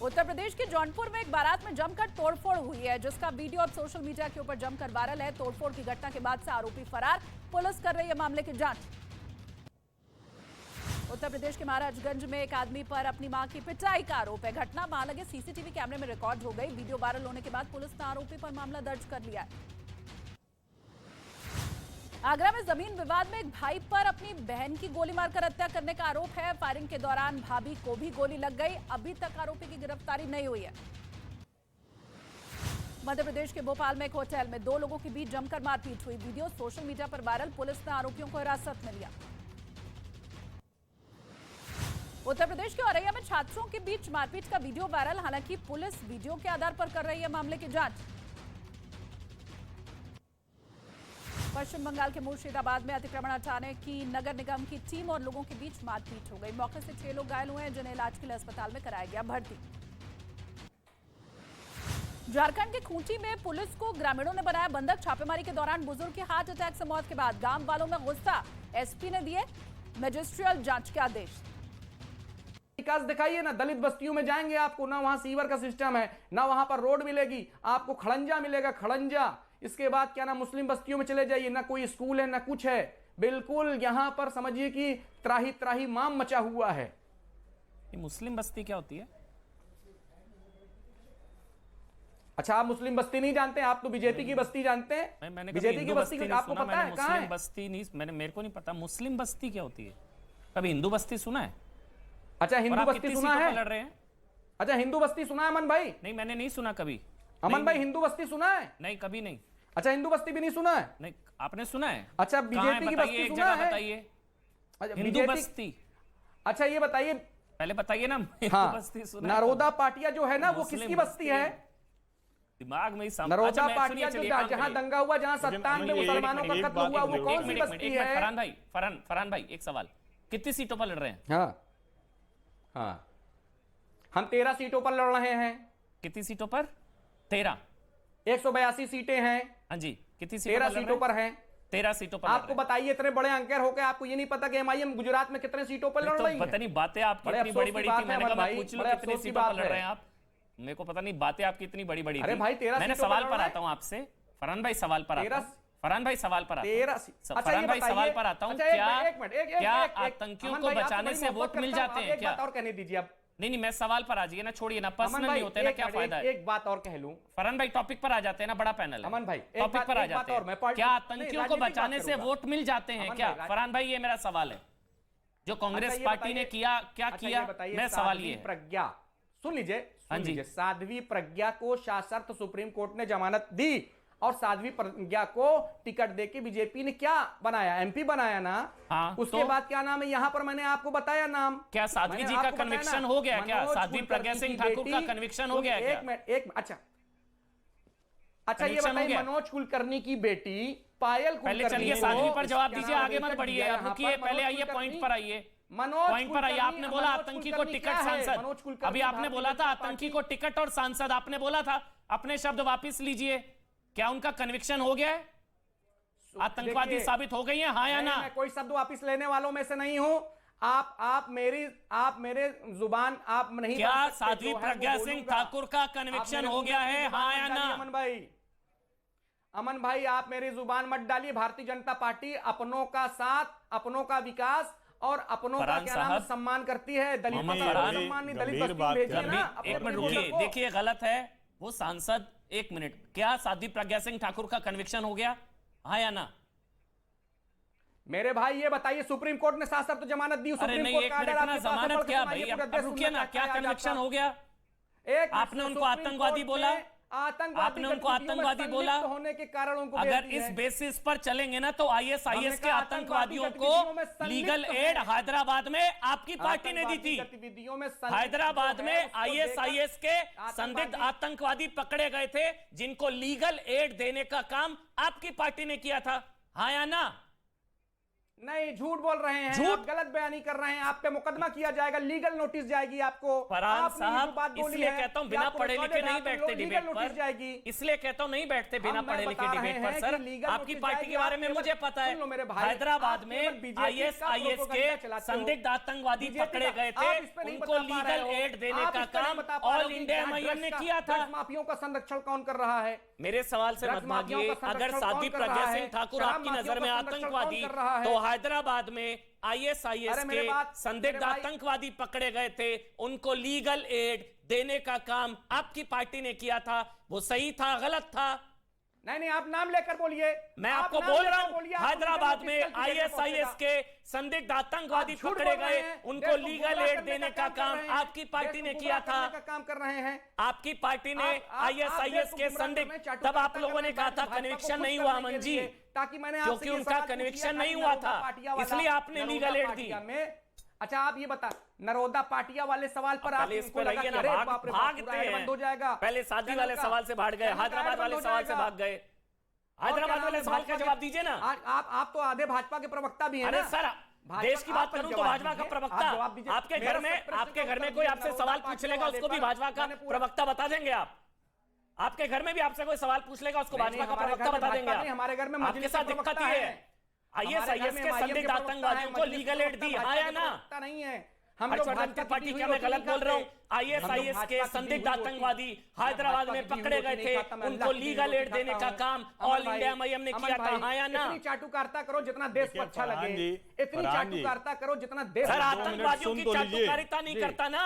उत्तर प्रदेश के जौनपुर में एक बारात में जमकर तोड़फोड़ हुई है, जिसका वीडियो अब सोशल मीडिया के ऊपर जमकर वायरल है। तोड़फोड़ की घटना के बाद से आरोपी फरार। पुलिस कर रही है मामले की जांच। उत्तर प्रदेश के महाराजगंज में एक आदमी पर अपनी मां की पिटाई का आरोप है। घटना वहां लगे सीसीटीवी कैमरे में रिकॉर्ड हो गई। वीडियो वायरल होने के बाद पुलिस ने आरोपी पर मामला दर्ज कर लिया है। आगरा में जमीन विवाद में एक भाई पर अपनी बहन की गोली मारकर हत्या करने का आरोप है। फायरिंग के दौरान भाभी को भी गोली लग गई। अभी तक आरोपी की गिरफ्तारी नहीं हुई है। मध्य प्रदेश के भोपाल में एक होटल में 2 लोगों के बीच जमकर मारपीट हुई। वीडियो सोशल मीडिया पर वायरल। पुलिस ने आरोपियों को हिरासत में लिया। उत्तर प्रदेश के औरैया में छात्रों के बीच मारपीट का वीडियो वायरल। हालांकि पुलिस वीडियो के आधार पर कर रही है मामले की जांच। पश्चिम बंगाल के मुर्शिदाबाद में अतिक्रमण हटाने की नगर निगम की टीम और लोगों के बीच मारपीट हो गई। मौके से 6 लोग घायल हुए हैं, जिन्हें इलाज के लिए अस्पताल में कराया गया भर्ती। झारखंड के खूंटी में पुलिस को ग्रामीणों ने बनाया बंधक। छापेमारी के दौरान बुजुर्ग की हार्ट अटैक से मौत के बाद गांव वालों में गुस्सा। एसपी ने दिए मजिस्ट्रियल जांच के आदेश। विकास दिखाइए ना। दलित बस्तियों में जाएंगे, आपको ना वहां सीवर का सिस्टम है, ना वहां पर रोड मिलेगी, आपको खड़ंजा मिलेगा, खड़ंजा। इसके बाद क्या ना मुस्लिम बस्तियों में चले जाइए, ना कोई स्कूल है ना कुछ है। बिल्कुल यहां पर समझिए कि त्राही त्राही माम मचा हुआ है। ये मुस्लिम बस्ती क्या होती है? अच्छा, आप मुस्लिम बस्ती नहीं जानते? आप तो बीजेपी की बस्ती जानते हैं। मैंने बीजेपी की बस्ती आपको पता है कहां है? बस्ती नहीं, मेरे को नहीं पता मुस्लिम बस्ती क्या होती है। कभी हिंदू बस्ती सुना है? अच्छा, हिंदू बस्ती सुना है? लड़ रहे हैं। अच्छा, हिंदू बस्ती सुना है अमन भाई? नहीं, मैंने नहीं सुना कभी। अमन भाई, हिंदू बस्ती सुना है? नहीं, कभी नहीं। अच्छा, हिंदू बस्ती भी नहीं सुना है? नहीं, आपने सुना है? अच्छा, बीजेपी की बस्ती सुना है? बताइए। अच्छा, हिंदू बस्ती। अच्छा, ये बताइए, पहले बताइए ना। हिंदू बस्ती सुना है? नरोदा पाटिया जो है ना, वो किसकी बस्ती है? दिमाग में नरोदा पाटिया जो जहां दंगा हुआ, जहां 97 मुसलमानों का कत्ल हुआ, वो कौन सी बस्ती है? फरहान भाई, एक सवाल, कितनी सीटों पर लड़ रहे हैं? हाँ, हम 13 सीटों पर लड़ रहे हैं। कितनी सीटों पर? 13। 182 सीटें हैं। हाँ जी, कितनी 13 सीटों पर हैं। 13 सीटों पर। आपको बताइए, इतने बड़े अंकर होकर आपको ये नहीं पता कि एमआईएम गुजरात में कितने सीटों पर लड़ रही है? पता नहीं, बातें आपकी इतनी बड़ी बड़ी थी, मैंने कहा पूछ लो कितनी सीटों पर लड़ रहे हैं आप। मेरे को पता नहीं, बातें आपकी इतनी बड़ी बड़ी थी। अरे भाई, 13 मैंने सवाल पर आता हूं आपसे। फरहान भाई सवाल पर आता हूं। फरहान भाई सवाल पर आता हूं। फरहान भाई सवाल पर आता हूं। क्या आतंकियों को बचाने से वोट मिल जाते हैं क्या? और कहने दीजिए। अब नहीं, मैं सवाल पर आ जाइए ना, छोड़िए ना, पर्सनल नहीं होते ना, क्या फायदा है? एक बात और कह लूं, फरहान भाई टॉपिक पर आ जाते हैं ना, बड़ा पैनल है। अमन भाई टॉपिक पर आ जाते हैं। क्या आतंकियों को बचाने से वोट मिल जाते हैं क्या? फरहान भाई, ये मेरा सवाल है। जो कांग्रेस पार्टी ने किया, क्या किया? मेरा सवाल ये है। प्रज्ञा, सुन लीजिए, हाँ जी। साध्वी प्रज्ञा को शासर्त सुप्रीम कोर्ट ने जमानत दी और साध्वी प्रज्ञा को टिकट देके बीजेपी ने क्या बनाया, एमपी बनाया ना। हाँ, उसके बाद क्या नाम है, यहां पर मैंने आपको बताया नाम। क्या साध्वी जी का कन्विक्शन हो गया क्या? साध्वी प्रज्ञा सिंह ठाकुर का कन्विक्शन हो गया क्या? एक मिनट, अच्छा ये बताइए, मनोज कुलकर्णी की बेटी पायल पहले कुलकर्णी, चलिए साध्वी पर जवाब दीजिए, आगे मत बढ़िए, रुकिए, पहले आइए पॉइंट पर आइए। पॉइंट पर आइए। आपने बोला आतंकी को टिकट, सांसद, अभी आपने बोला था आतंकी को टिकट और सांसद, आपने बोला था, अपने शब्द वापिस लीजिए। क्या उनका कन्विक्शन हो गया है? आतंकवादी साबित हो गई है, हाँ या ना? मैं कोई शब्द वापिस लेने वालों में से नहीं हूं। आप मेरे जुबान आप नहीं। क्या साध्वी प्रज्ञा सिंह ठाकुर का कन्विक्शन हो गया है, हाँ या ना? अमन भाई, आप मेरी जुबान मत डालिए। भारतीय जनता पार्टी अपनों का साथ, अपनों का विकास और अपनों का क्या नाम सम्मान करती है। दलितों का सम्मान नहीं, दलित बस्ती भेजिए ना। एक मिनट रुकिए, देखिए गलत है वो सांसद। एक मिनट, क्या साध्वी प्रज्ञा सिंह ठाकुर का कन्विक्शन हो गया, हाँ या ना? मेरे भाई ये बताइए, सुप्रीम कोर्ट ने शासर्त जमानत दी, सुप्रीम कोर्ट का ऑर्डर आपके पास है, जमानत क्या भाई? अब रुकिए ना, क्या कन्विक्शन हो गया? आपने उनको आतंकवादी बोला, आपने उनको आतंकवादी बोला होने के कारणों को, अगर इस बेसिस पर चलेंगे ना तो आईएसआईएस के आतंकवादियों को लीगल एड हैदराबाद में आपकी पार्टी ने दी थी। गतिविधियों में हैदराबाद में आईएसआईएस के संदिग्ध आतंकवादी पकड़े गए थे, जिनको लीगल एड देने का काम आपकी पार्टी ने किया था, हाँ या ना? नहीं, झूठ बोल रहे हैं, झूठ, गलत बयानी कर रहे हैं। आप पे मुकदमा किया जाएगा, लीगल नोटिस जाएगी आपको। फरहान साहब, इसलिए कहता हूं बिना पढ़े लिखे नहीं बैठते डिबेट पर, जाएगी। इसलिए कहता हूं नहीं बैठते बिना पढ़े लिखे डिबेट पर। सर, आपकी पार्टी के बारे में मुझे पता है, हैदराबाद में आईएसआईएस के संदिग्ध आतंकवादी पकड़े गए थे, उनको लीगल एड देने का काम ऑल इंडिया एमआईएम ने किया था। माफियों का संरक्षण कौन कर रहा है? मेरे सवाल से मत भागिए। अगर साध्वी प्रज्ञा सिंह ठाकुर आपकी नजर में आतंकवादी, तो हैदराबाद में आईएसआईएस के संदिग्ध आतंकवादी पकड़े गए थे, उनको लीगल एड देने का काम आपकी पार्टी ने किया था। वो सही था, गलत था? नहीं, आप नाम लेकर बोलिए। मैं आपको बोल रहा हूं, हैदराबाद में आईएसआईएस के संदिग्ध आतंकवादी पकड़े गए, उनको लीगल एड देने का काम आपकी पार्टी ने किया था। काम कर रहे हैं आपकी पार्टी ने आईएसआईएस के संदिग्ध, तब आप लोगों ने कहा था कन्विक्शन नहीं हुआ अमन जी, ताकि मैंने क्योंकि उनका कन्विक्शन नहीं हुआ था, इसलिए आपने लीगल एड दी। अच्छा, आप ये बता, नरोदा पाटिया वाले सवाल पर आप इसको लगे ना, भागते हैं, बंद हो जाएगा। पहले साध्वी वाले सवाल से भाग गए, हैदराबाद वाले सवाल से भाग गए। हैदराबाद वाले सवाल का जवाब दीजिए ना। आप तो आधे भाजपा के प्रवक्ता भी हैं। अरे सर, देश की बात करूं तो भाजपा का प्रवक्ता। आपके घर में कोई आपसे सवाल पूछ लेगा, उसको भी भाजपा का प्रवक्ता बता देंगे आप? आपके घर में भी आपसे कोई सवाल पूछ लेगा, उसको भाजपा का प्रवक्ता बता देंगे आप? हमारे घर में आपके साथ दिक्कत ये है, आईएसआईएस के संदिग्ध आतंकवादियों को लीगल एड दी, हाँ या ना? नहीं है, हम लोग भाजपा पार्टी, क्या मैं गलत बोल रहा हूं? आईएसआईएस के संदिग्ध आतंकवादी हैदराबाद में पकड़े गए थे, उनको लीगल एड देने का काम ऑल इंडिया एमआईएम ने किया था, हाँ या ना? इतनी चाटुकारिता करो जितना देश को अच्छा लगे, इतनी चाटुकारिता करो जितना देश। सर, आतंकवादियों की चाटुकारिता नहीं करता ना,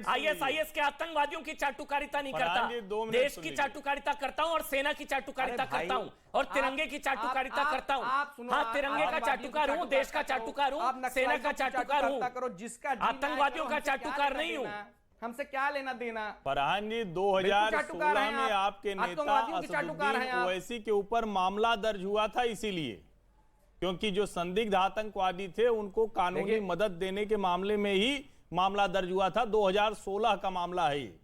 आईएसआईएस के आतंकवादियों की चाटुकारिता नहीं करता, देश की चाटुकारिता करता हूं और सेना की चाटुकारिता करता हूं और तिरंगे की चाटुकारिता करता हूं। हाँ, तिरंगे का चाटुकार हूं, देश का चाटुकार हूं, सेना का चाटुकार हूं, आतंकवादियों का चाटुकार नहीं हूं। हमसे क्या लेना देना? फरहान जी, 2016 में आपके नेता असदुद्दीन ओवैसी के ऊपर मामला दर्ज हुआ था, इसीलिए क्योंकि जो संदिग्ध आतंकवादी थे उनको कानूनी मदद देने के मामले में ही मामला दर्ज हुआ था। 2016 का मामला है ये।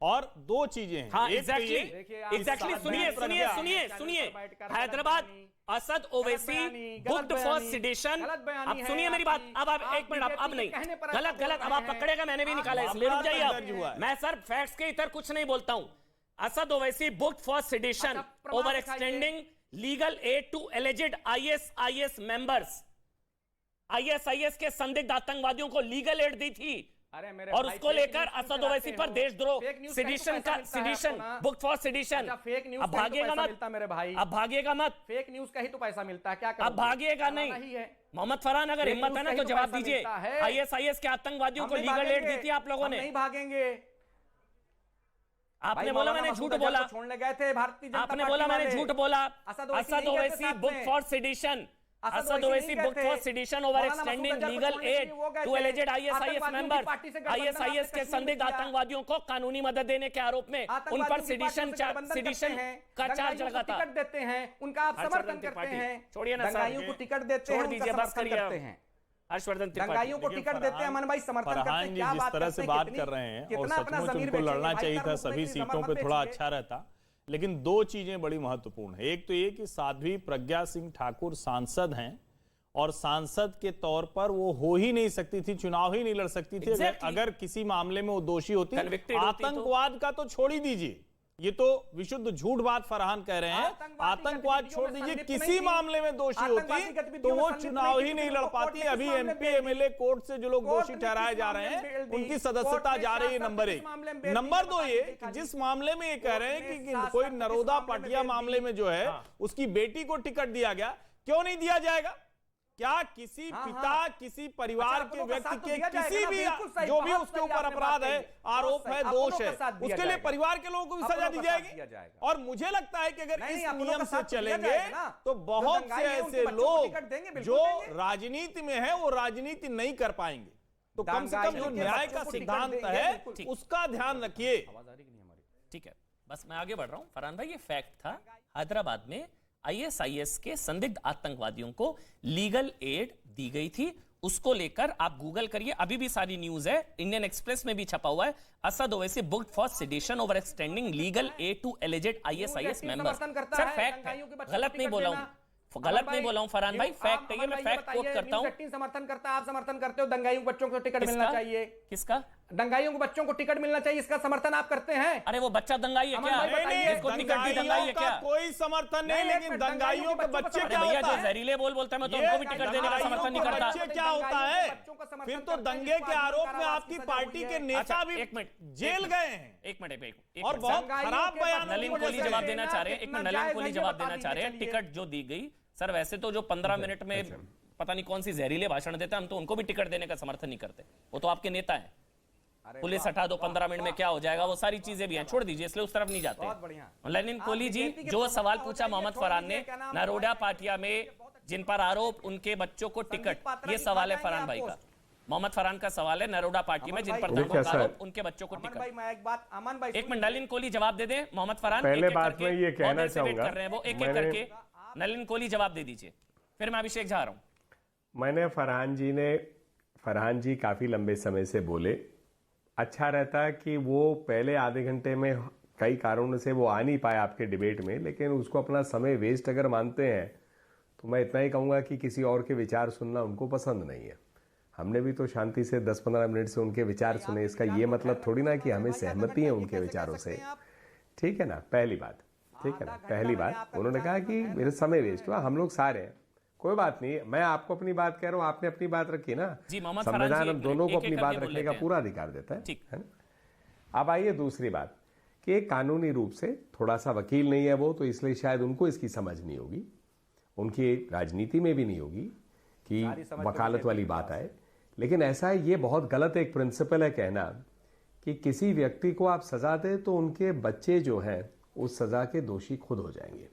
और दो चीजें हैं। हाँ, एग्जैक्टली सुनिए, Hyderabad Asad Owaisi booked for sedition. अब सुनिए मेरी बात, अब आप एक मिनट, अब नहीं, गलत अब आप पकड़ेगा, मैंने भी निकाला, इसलिए रुक जाइए आप। मैं सर फैक्ट्स के इधर कुछ नहीं बोलता हूं। Asad Owaisi booked for sedition over extending legal aid to alleged ISIS members. ISIS के संदिग्ध आतंकवादियों को लीगल एड दी थी अरे मेरे और भाई, उसको फेक लेकर न्यूज़ क्यों असद चलाते ओवैसी पर हो? देशद्रोह, फेक न्यूज़ सेडिशन का का ही तो पैसा मिलता है सेडिशन, आपको ना। Book for sedition. अच्छा, फेक न्यूज़ अब का ही तो भागिएगा पैसा मत, मिलता है मेरे भाई। अब भागिएगा मत, फेक न्यूज़ का ही तो पैसा मिलता है, क्या करोगे? अब भागिएगा चलाना नहीं। ही है। मोहम्मद फरहान, अगर फेक हिम्मत न्यूज़ है का ना ही तो तो जवाब पैसा दीजिए, मिलता है। आईएसआईएस के आतंकवादियों हम को नहीं लीगल एड भागेंगे, दी थी आप लोगों हम ने। नहीं भागेंगे। आपने भाई, बोला मौलाना मैंने मसूद झूठ अजहर बोला, को छोड़ने गए थे भारतीय जनता आपने पार्टी बोला मैंने वाले। झूठ बोला। असद ओवैसी असद नहीं गए थे ओवैसी साथ बुक में। For sedition, Asad Owaisi book for sedition over extending legal aid to alleged ISIS member, ISIS के संदिग्ध आतंकवादियों को कानूनी मदद देने के आरोप में उन पर सेडिशन का चार्ज लगा था। टिकट देते हैं, उनका आप समर्थन करते हैं, छोड़िए ना, दंगाइयों को टिकट देते हैं, छोड़ दीजिए, उनका बस समर्थन करिए। करते हैं, हर्षवर्धन त्रिपाठी, दंगाइयों को टिकट देते हैं, अमन भाई समर्थन करते हैं। फरहान जी क्या जिस बात तरह करते से हैं, बात कितनी- कर रहे हैं, और कितना अपना सचमुच ज़मीर उनको बेचेंगे, लड़ना भाई चाहिए था, कर्म सभी मुकद्दरी सीटों जमानत पे थोड़ा बेचिए। अच्छा रहता। लेकिन दो चीजें बड़ी महत्वपूर्ण है। एक तो ये कि साध्वी प्रज्ञा सिंह ठाकुर सांसद हैं, और सांसद के तौर पर वो हो ही नहीं सकती थी, चुनाव ही नहीं लड़ सकती थी। Exactly. अगर किसी मामले में वो दोषी होती, Convicted होती तो। आतंकवाद का तो छोड़ ही दीजिए, ये तो विशुद्ध झूठ बात फरहान कह रहे हैं। आतंकवाद छोड़ दीजिए, किसी मामले में दोषी होती तो वो चुनाव ही नहीं लड़ पाती। अभी एमपी एमएलए कोर्ट से जो लोग दोषी ठहराए जा रहे हैं, उनकी सदस्यता जा रही है। नंबर एक। नंबर दो, ये कि जिस मामले में ये कह रहे हैं कि कोई नरोदा पाटिया मामले में जो है उसकी बेटी को टिकट दिया गया, क्यों नहीं दिया जाएगा? क्या किसी पिता, किसी परिवार के व्यक्ति के किसी भी जो भी उसके ऊपर अपराध है, आरोप है, दोष है, उसके लिए परिवार के लोगों को भी सजा दी जाएगी? और मुझे लगता है कि अगर इस नियम से चलेंगे तो बहुत से ऐसे लोग जो राजनीति में है वो राजनीति नहीं कर पाएंगे। तो कम से कम जो न्याय का सिद्धांत है उसका ध्यान रखिए। ठीक है, बस मैं आगे बढ़ रहा हूं। फरहान भाई, ये फैक्ट था, हैदराबाद में आईएसआईएस के संदिग्ध आतंकवादियों को लीगल एड दी गई थी। उसको लेकर आप गूगल करिए, अभी भी सारी न्यूज है, इंडियन एक्सप्रेस में भी छपा हुआ है। Asad Owaisi booked for sedition over extending legal aid to alleged ISIS members. Sir fact है, गलत नहीं बोला हूं, गलत नहीं बोला हूं फरहान भाई, फैक्ट है ये, मैं फैक्ट कोट करता हूं। समर्थन करता है, आप समर्थन करते हो दंगाइयों को बच्चों को टिकट मिलना चाहिए। किसका? दंगाइयों को बच्चों को टिकट मिलना चाहिए, इसका समर्थन आप करते हैं? अरे वो बच्चा दंगाई है क्या? इसको टिकट दी दंगाई है क्या? कोई समर्थन नहीं, लेकिन दंगाइयों के बच्चे क्या भैया होता जो है? जहरीले बोलता है, मैं तो उनको भी टिकट देने का समर्थन नहीं करता। बच्चे क्या होता है? फिर तो दंगे के आरोप में आपकी पार्टी के नेता भी एक मिनट जेल गए हैं। एक मिनट और बहुत खराब बयान नलिन कोहली जवाब देना चाह रहे हैं, एक मिनट नलिन कोहली जवाब देना चाह रहे हैं। टिकट जो दी गई, सर वैसे तो जो 15 मिनट में पता नहीं कौन सी जहरीले भाषण देते हैं, हम तो उनको भी टिकट देने का समर्थन नहीं करते। वो तो आपके नेता हैं। पुलिस हटा दो, 15 मिनट में क्या हो जाएगा, वो सारी चीजें भी हैं, छोड़ दीजिए, इसलिए उस तरफ नहीं जाते। नलिन कोहली जी, जो सवाल पूछा मोहम्मद फरहान ने, नरोडा पाटिया में जिन पर आरोप उनके बच्चों को टिकट, ये सवाल है फरहान भाई का। मोहम्मद फरहान का सवाल है, नरोडा पार्टी में जिन पर आरोप उनके बच्चों को टिकट। एक मिनट नलिन कोहली जवाब दे दें। मोहम्मद फरहान पहले बात में ये कहना चाहूंगा, कर रहे हैं वो एक एक करके। नलिन कोहली जवाब दे दीजिए, फिर मैं अभिषेक जा रहा हूं। मैंने फरहान जी काफी लंबे समय से बोले, अच्छा रहता कि वो पहले आधे घंटे में कई कारणों से वो आ नहीं पाए आपके डिबेट में, लेकिन उसको अपना समय वेस्ट अगर मानते हैं तो मैं इतना ही कहूंगा कि किसी और के विचार सुनना उनको पसंद नहीं है। हमने भी तो शांति से 10-15 मिनट से उनके विचार सुने, इसका ये मतलब थोड़ी ना कि हमें सहमति है उनके विचारों से, ठीक है ना, पहली बात, ठीक है ना। पहली बात, उन्होंने कहा कि मेरे समय वेस्ट हुआ, हम लोग सारे हैं, कोई बात नहीं, मैं आपको अपनी बात कह रहा हूं, आपने अपनी बात रखी ना, संविधान हम दोनों को अपनी बात रखने का पूरा अधिकार देता है ना। अब आइए दूसरी बात कि कानूनी रूप से थोड़ा सा वकील नहीं है वो, तो इसलिए शायद उनको इसकी समझ नहीं होगी, उनकी राजनीति में भी नहीं होगी कि वकालत वाली बात आए। लेकिन ऐसा है, ये बहुत गलत एक प्रिंसिपल है कहना कि किसी व्यक्ति को आप सजा दे तो उनके बच्चे जो हैं उस सजा के दोषी खुद हो जाएंगे।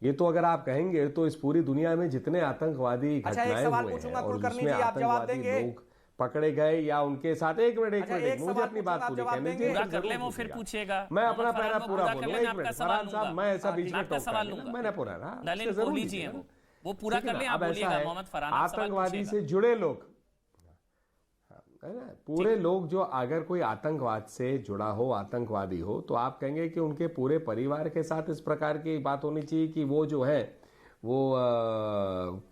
ये तो अगर आप कहेंगे तो इस पूरी दुनिया में जितने आतंकवादी घटनाएं हुए हैं और जिसमें आतंकवादी लोग पकड़े गए या उनके साथ, एक मिनट मुझे अपनी बात पूरी करने दीजिए, फिर पूछिएगा, मैं अपना पहला पूरा बोलूंगा। एक मिनट फरहान साहब, मैं ऐसा बीच में टोक करूंगा, मैंने पूरा रहा, नलिन कोहली जी हैं वो पूरा कर लें, आप बोलिएगा मोहम्मद फरहान। आतंकवादी से जुड़े लोग है ना, पूरे लोग जो अगर कोई आतंकवाद से जुड़ा हो, आतंकवादी हो, तो आप कहेंगे कि उनके पूरे परिवार के साथ इस प्रकार की बात होनी चाहिए कि वो जो है वो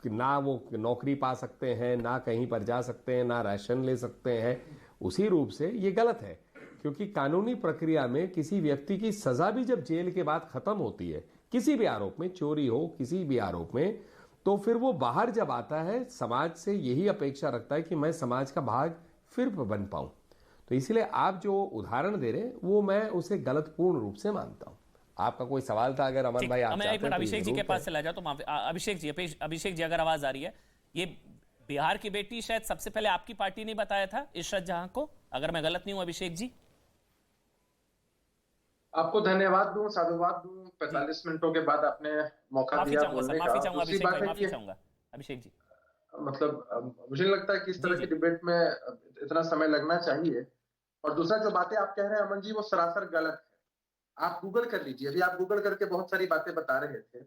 ना वो नौकरी पा सकते हैं, ना कहीं पर जा सकते हैं, ना राशन ले सकते हैं। उसी रूप से ये गलत है, क्योंकि कानूनी प्रक्रिया में किसी व्यक्ति की सजा भी जब जेल के बाद खत्म होती है, किसी भी आरोप में, चोरी हो, किसी भी आरोप में, तो फिर वो बाहर जब आता है समाज से यही अपेक्षा रखता है कि मैं समाज का भाग फिर बन पाऊं। तो इसीलिए आप जो उदाहरण दे रहे हैं वो मैं उसे गलतपूर्ण रूप से मानता हूं। आपका कोई सवाल था अगर अमन भाई आप मैं एक मिनट अभिषेक जी के पास चला जाऊं तो अभिषेक जी अगर आवाज आ रही है, ये बिहार की बेटी शायद सबसे पहले आपकी पार्टी ने बताया था इशरत जहां को, अगर मैं गलत नहीं हूं अभिषेक जी। आपको धन्यवाद दूं, साधुवाद दूं, 45 मिनटों के बाद आपने मौका दिया बोलने का। माफी चाहूंगा अभिषेक भाई, माफी चाहूंगा अभिषेक जी। मतलब मुझे नहीं लगता है कि इस तरह की डिबेट में इतना समय लगना चाहिए। और दूसरा जो बातें आप कह रहे हैं अमन जी वो सरासर गलत है। आप गूगल कर लीजिए, अभी आप गूगल करके बहुत सारी बातें बता रहे थे,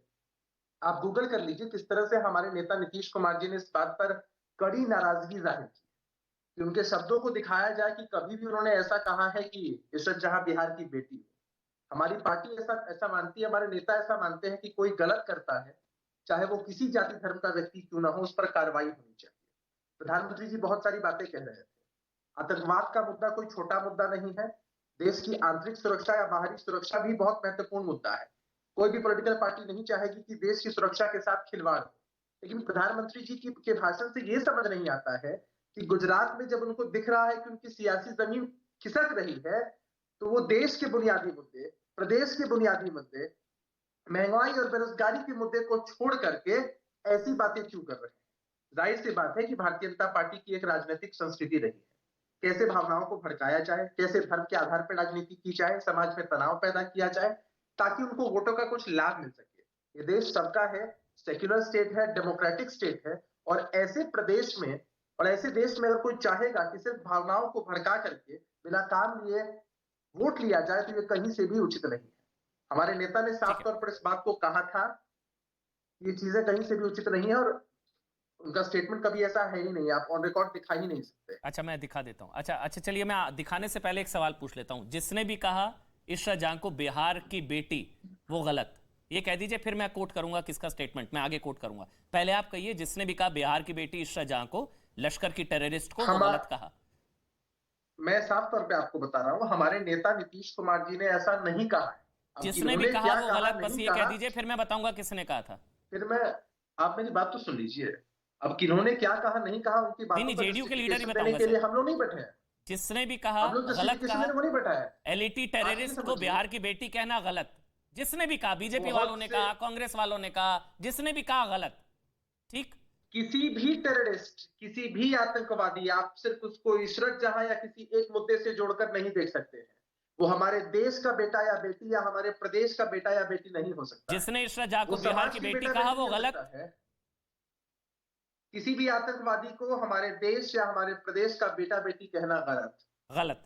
आप गूगल कर लीजिए किस तरह से हमारे नेता नीतीश कुमार जी ने इस बात पर कड़ी नाराजगी जाहिर की कि उनके शब्दों को दिखाया जाए कि कभी भी उन्होंने ऐसा कहा है कि इशरत जहां बिहार की बेटी है। हमारी पार्टी ऐसा मानती है, हमारे नेता ऐसा मानते हैं कि कोई गलत करता है, चाहे वो किसी जाति धर्म का व्यक्ति क्यों ना हो, उस पर कार्रवाई होनी चाहिए। प्रधानमंत्री जी बहुत सारी बातें कह रहे थे। आतंकवाद का मुद्दा कोई छोटा मुद्दा नहीं है। देश की आंतरिक सुरक्षा या बाहरी सुरक्षा भी बहुत महत्वपूर्ण मुद्दा है। कोई भी पॉलिटिकल पार्टी नहीं चाहेगी कि देश की सुरक्षा के साथ खिलवाड़ हो। लेकिन प्रधानमंत्री जी के भाषण से ये समझ नहीं आता है कि गुजरात में जब उनको दिख रहा है कि उनकी सियासी जमीन खिसक रही है, तो वो देश के बुनियादी मुद्दे, प्रदेश के बुनियादी मुद्दे, महंगाई और बेरोजगारी के मुद्दे को छोड़ करके ऐसी बातें क्यों कर रहे हैं? जाहिर सी बात है कि भारतीय जनता पार्टी की एक राजनीतिक संस्कृति रही है, कैसे भावनाओं को भड़काया जाए, कैसे धर्म के आधार पर राजनीति की जाए, समाज में तनाव पैदा किया जाए ताकि उनको वोटों का कुछ लाभ मिल सके। ये देश सबका है, सेक्युलर स्टेट है, डेमोक्रेटिक स्टेट है, और ऐसे प्रदेश में और ऐसे देश में अगर कोई चाहेगा कि सिर्फ भावनाओं को भड़का करके बिना काम लिए वोट लिया जाए तो ये कहीं से भी उचित नहीं है। हमारे नेता ने साफ तौर पर इस बात को कहा था, ये चीजें कहीं से भी उचित नहीं है, और उनका स्टेटमेंट कभी ऐसा है ही नहीं, आप ऑन रिकॉर्ड दिखा ही नहीं सकते। अच्छा मैं दिखा देता हूं। अच्छा चलिए मैं दिखाने से पहले एक सवाल पूछ लेता हूं। जिसने भी कहा इशरत जहां को बिहार की बेटी वो गलत, ये कह दीजिए, फिर मैं कोट करूंगा किसका स्टेटमेंट, मैं आगे कोट करूंगा। पहले आप कहिए जिसने भी कहा बिहार की बेटी इशरत जहां को लश्कर की टेररिस्ट को वो गलत कहा। मैं साफ तौर पे आपको बता रहा हूं, हमारे नेता नीतीश कुमार जी ने ऐसा नहीं कहा है। जिसने भी कहा वो गलत, बस ये कह दीजिए, फिर मैं बताऊंगा किसने कहा था। फिर मैं, आप मेरी बात तो सुन लीजिए। अब किन्होंने क्या कहा नहीं कहा उनकी बात नहीं, जेडीयू के लीडर ही बताऊंगा के लिए हम लोग नहीं बैठे हैं। जिसने भी कहा गलत कहा, नहीं बैठा है। एलईटी टेररिस्ट को बिहार की बेटी कहना गलत, जिसने भी कहा, बीजेपी वालों ने कहा, कांग्रेस वालों ने कहा, जिसने भी कहा गलत। ठीक, किसी भी टेररिस्ट, किसी भी आतंकवादी, आप सिर्फ उसको इशरत जहां या किसी एक मुद्दे से जोड़कर नहीं देख सकते हैं। वो हमारे देश का बेटा या बेटी या हमारे प्रदेश का बेटा या बेटी नहीं हो सकता। जिसने इशरत जहां को बिहार की बेटी कहा वो गलत है। किसी भी आतंकवादी को हमारे देश या हमारे प्रदेश का बेटा बेटी कहना गलत।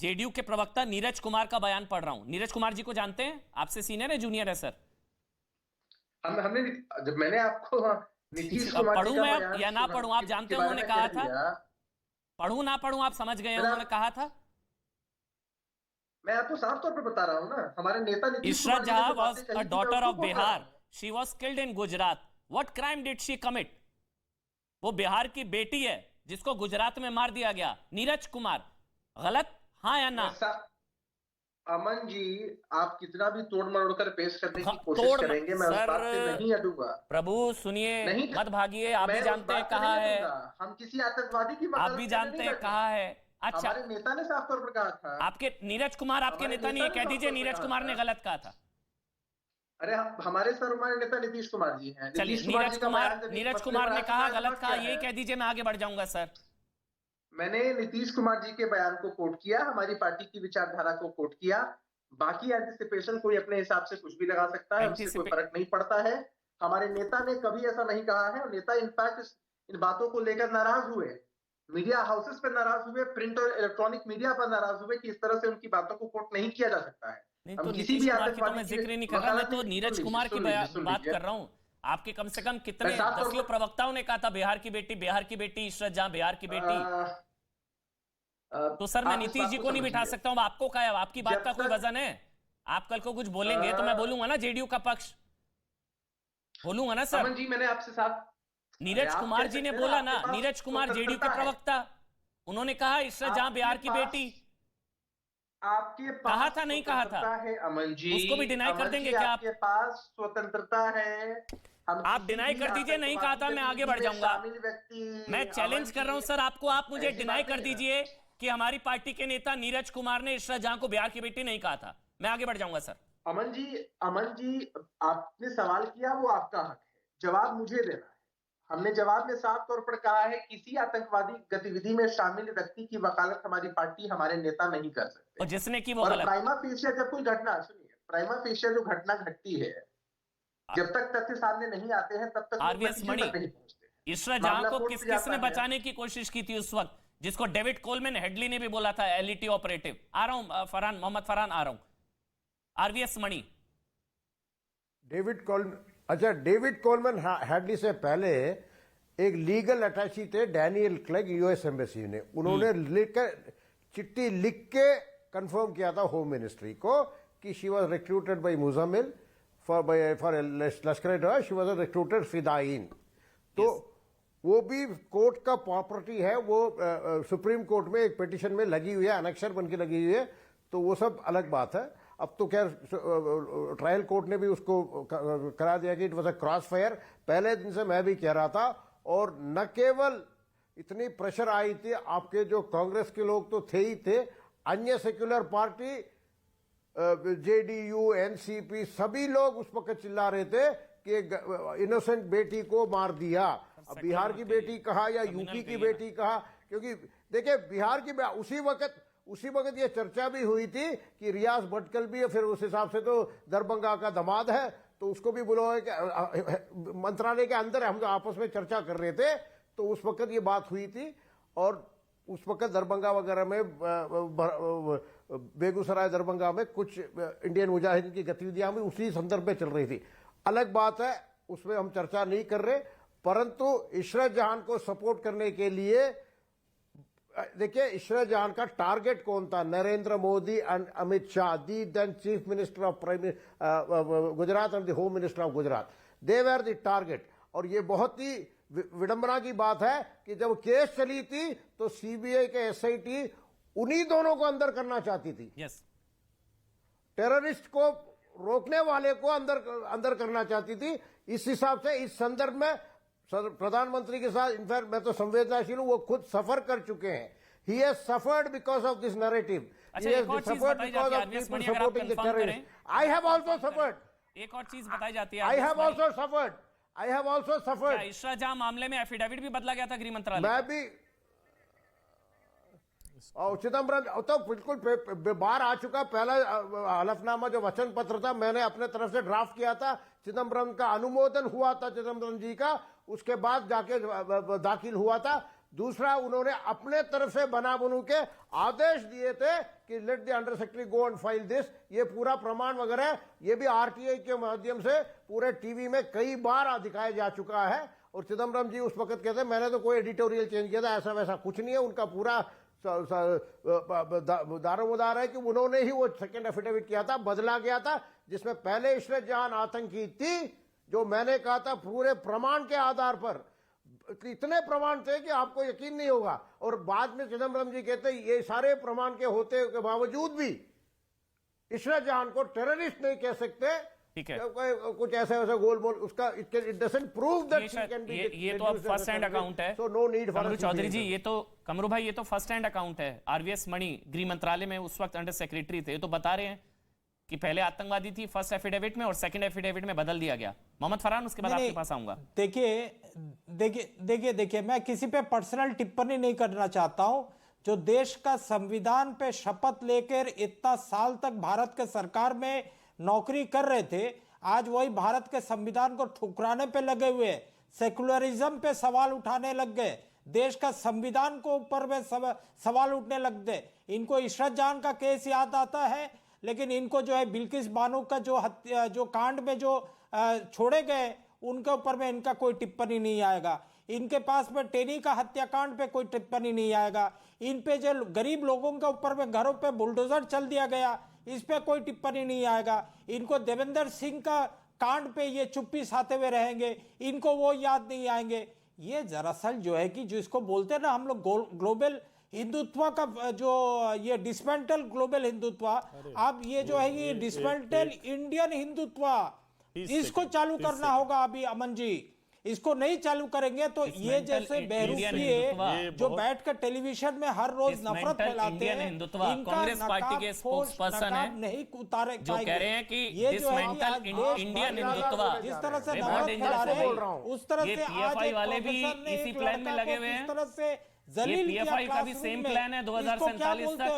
जेडीयू के प्रवक्ता नीरज कुमार का बयान पढ़ रहा हूं। नीरज कुमार जी को जानते हैं? आपसे सीनियर है, जूनियर है? सर हमने जब मैंने आपको नीतीश कुमार पढ़ूं मैं या ना पढ़ूं, आप जानते हो उन्होंने कहा था, पढ़ूं ना पढ़ूं आप समझ गए, उन्होंने कहा था। मैं आपको साफ तौर पर बता रहा हूं ना, हमारे नेता इशरत जहां was a daughter of Bihar, she was killed in Gujarat, what crime did she commit? वो बिहार की बेटी है जिसको गुजरात में मार दिया गया। नीरज कुमार, गलत, हाँ या ना? अमन जी, आप कितना भी तोड़ मरोड़ कर पेश करने की कोशिश करेंगे, मैं उस बात से नहीं अडूंगा। प्रभु सुनिए, मत भागिए, आप भी जानते हैं कहा है, हम किसी आतंकवादी की आप भी जानते हैं कहा है। अच्छा, हमारे नेता ने साफ तौर पर कहा था। आपके नीरज कुमार, आपके नेता ने, ये कह दीजिए नीरज कुमार ने गलत कहा था। अरे हमारे सर्वमान्य नेता नीतीश कुमार जी हैं। चलिए, नीरज कुमार ने कहा गलत कहा, ये कह दीजिए, मैं आगे बढ़ जाऊंगा। सर, मैंने नीतीश कुमार जी के बयान को कोट किया, हमारी पार्टी की विचारधारा को कोट किया। बाकी एंटिसिपेशन कोई अपने हिसाब से कुछ भी लगा सकता है, उससे कोई फर्क नहीं पड़ता है। हमारे नेता ने कभी ऐसा नहीं कहा है, और नेता इनफैक्ट इन बातों को लेकर नाराज हुए, मीडिया हाउसेस पर नाराज हुए, प्रिंट और इलेक्ट्रॉनिक मीडिया पर नाराज हुए कि इस तरह से उनकी बातों को कोट नहीं किया जा सकता है। नहीं, तो किसी भी आतंकवादी की मैं जिक्र नहीं कर रहा, मैं तो नीरज कुमार की बात कर रहा हूं। आपके कम से कम कितने दसियों प्रवक्ताओं ने कहा था बिहार की बेटी इशरत जहां बिहार की बेटी। तो सर, मैं नीतीश जी को नहीं बिठा सकता हूं, आपको क्या है? आपकी बात का कोई वजन है? आप कल को कुछ बोलेंगे तो मैं बोलूंगा ना, जेडीयू का पक्ष बोलूंगा ना। सर जी, मैंने आपसे साथ नीरज कुमार जी ने बोला ना, नीरज कुमार जेडीयू के प्रवक्ता, उन्होंने कहा इशरत जहां बिहार की बेटी। आपके पास कहा था नहीं कहा था है अमन जी, उसको भी डिनाई कर देंगे क्या? आपके पास स्वतंत्रता है, आप डिनाई कर दीजिए, नहीं कहा था, मैं आगे बढ़ जाऊंगा। मैं चैलेंज कर रहा हूं सर आपको, आप मुझे डिनाई कर दीजिए कि हमारी पार्टी के नेता नीरज कुमार ने इशरत जहां को बिहार की बेटी नहीं कहा था। मैं आगे बढ़ जाऊंगा सर। अमन जी आपने सवाल किया, वो आपका हक है, जवाब मुझे देना है। हमने जवाब में साफ तौर पर कहा है किसी आतंकवादी गतिविधि में शामिल व्यक्ति की वकालत हमारी पार्टी, हमारे नेता नहीं कर सकते। और जिसने की वो और गलत। प्राइमा फेशिया जब कोई घटना, सुनिए, प्राइमा फेशिया जो घटना घटती है, जब तक तथ्य सामने नहीं आते हैं तब तक आरवीएस मणि, नहीं पहुंचते। इशरत जहां को किसने बचाने की कोशिश की थी उस वक्त, जिसको डेविड कोलमैन हेडली ने भी बोला था एलईटी ऑपरेटिव। आ रहा हूं फरहान, मोहम्मद फरहान आ रहा हूं। आरवीएस मणि, डेविड कोलमैन हेडली से पहले एक लीगल अटैची थे डैनियल क्लेग यूएस एम्बेसी ने, उन्होंने चिट्ठी लिख के कंफर्म किया था होम मिनिस्ट्री को कि she was recruited bye Muzamil for Lashkar, she was recruited fidayeen. तो वो भी कोर्ट का प्रॉपर्टी है, वो सुप्रीम कोर्ट में एक पिटीशन में लगी हुई है, अनेक्शर बन के लगी हुई है, तो वो सब अलग बात है। अब तो खैर ट्रायल कोर्ट ने भी उसको करा दिया कि it was a cross fire. पहले दिन से मैं भी कह रहा था, और न केवल इतनी प्रेशर आई थी, आपके जो कांग्रेस के लोग तो थे ही थे, अन्य सेक्युलर पार्टी जेडीयू एनसीपी सभी लोग उस वक्त चिल्ला रहे थे कि इनोसेंट बेटी को मार दिया। अब बिहार की बेटी कहा या यूपी की बेटी कहा, क्योंकि देखिए बिहार की उसी वक्त ये चर्चा भी हुई थी कि रियाज भटकल भी है, फिर उस हिसाब से तो दरभंगा का दामाद है, तो उसको भी बुलाओ कि मंत्रालय के अंदर हम तो आपस में चर्चा कर रहे थे, तो उस वक्त ये बात हुई थी। और उस वक्त दरभंगा वगैरह में, बेगूसराय दरभंगा में कुछ इंडियन मुजाहिदीन की गतिविधियां भी उसी संदर्भ में चल रही थी। अलग बात है, उसमें हम चर्चा नहीं कर रहे, परंतु इशरत जहां को सपोर्ट करने के लिए देखिए इशरत जहां का टारगेट कौन था? Narendra Modi and Amit Shah, the then chief minister of Gujarat and the home minister of Gujarat, they were the target. और ये बहुत ही विडंबना की बात है कि जब केस चली थी तो सीबीआई के एसआईटी उन्हीं दोनों को अंदर करना चाहती थी। टेररिस्ट को रोकने वाले को अंदर करना चाहती थी। इस हिसाब से इस संदर्भ में प्रधानमंत्री के साथ इनफैक्ट मैं तो संवेदनशील हूं, वो खुद सफर कर चुके हैं। He has suffered because of this narrative, he has suffered because of people supporting the terrorist. I have also suffered. एक और चीज बताई जाती है, I have also suffered. Ishrat जहां मामले में एफिडेविट भी बदला गया था गृह मंत्रालय, मैं भी चिदम्बरम तो बिल्कुल बाहर आ चुका। पहला हलफनामा जो वचन पत्र था, मैंने अपने तरफ से ड्राफ्ट किया था, चिदम्बरम का अनुमोदन हुआ था चिदम्बरम जी का, उसके बाद जाके दाखिल हुआ था। दूसरा, उन्होंने अपने तरफ से बना बनू के आदेश दिए थे कि let the under secretary go and file this. ये पूरा प्रमाण वगैरह ये भी आरटीआई के माध्यम से पूरे टीवी में कई बार दिखाया जा चुका है। और चिदम्बरम जी उस वक्त कहते मैंने तो कोई एडिटोरियल चेंज किया था, ऐसा वैसा कुछ नहीं है। उनका पूरा दारोमदार है कि उन्होंने ही वो सेकंड एफिडेविट किया था, बदला गया था, जिसमें पहले इशरत जहां आतंकी थी, जो मैंने कहा था पूरे प्रमाण के आधार पर, इतने प्रमाण थे कि आपको यकीन नहीं होगा। और बाद में चिदम्बरम जी कहते ये सारे प्रमाण के होते के बावजूद भी इशरत जहां को टेररिस्ट नहीं कह सकते। ठीक है, कुछ ऐसा वैसा गोलमोल उसका it doesn't prove that she can be. ये तो अब फर्स्ट हैंड अकाउंट है, so no need for Chaudhary ji. ये तो कमरू भाई, ये तो फर्स्ट हैंड अकाउंट है। आरवीएस मणि गृह मंत्रालय में उस वक्त अंडर सेक्रेटरी थे, तो बता रहे हैं कि पहले आतंकवादी थी फर्स्ट एफिडेविट में और सेकंड एफिडेविट में बदल दिया गया। मोहम्मद फरहान, उसके बाद आपके पास आऊंगा। देखिए मैं किसी पे पर्सनल टिप्पणी नहीं करना चाहता हूं। जो देश का संविधान पे शपथ लेकर इतना साल तक भारत के सरकार में नौकरी कर रहे थे, आज वही भारत के संविधान को ठुकराने पे लगे हुए, सेकुलरिज्म पे सवाल उठाने लग गए, देश का संविधान को ऊपर में सवाल उठने लग गए। इनको इशरत जहां का केस याद आता है, लेकिन इनको जो है बिल्किस बानो का जो कांड में जो छोड़े गए, उनके ऊपर में इनका कोई टिप्पणी नहीं आएगा। इनके पास में टेनी का हत्याकांड पे कोई टिप्पणी नहीं आएगा। इन पे जो गरीब लोगों के ऊपर में घरों पे बुलडोजर चल दिया गया, इस पे कोई टिप्पणी नहीं आएगा। इनको देवेंद्र सिंह का कांड पे ये चुप्पी साधे हुए रहेंगे, इनको वो याद नहीं आएंगे। ये दरअसल जो है कि जिसको बोलते हैं ना हम लोग ग्लोबल हिंदुत्व का, जो ये डिसमेंटल ग्लोबल हिंदुत्व, अब ये जो है ये डिसमेंटल इंडियन हिंदुत्व, इसको चालू करना होगा अभी अमन जी। इसको नहीं चालू करेंगे तो ये जैसे बहरूपी है जो बैठकर टेलीविजन में हर रोज नफरत फैलाते हैं, कांग्रेस पार्टी के स्पोक्सपर्सन है नहीं उतारे जो कह रहे हैं कि डिसमेंटल इंडियन हिंदुत्व, जिस तरह से नफरत फैला रहे हैं उस तरह से पीएफआई वाले भी इसी प्लान में लगे हुए हैं। इस तरह से जलील पीएफआई का भी सेम प्लान है 2047 तक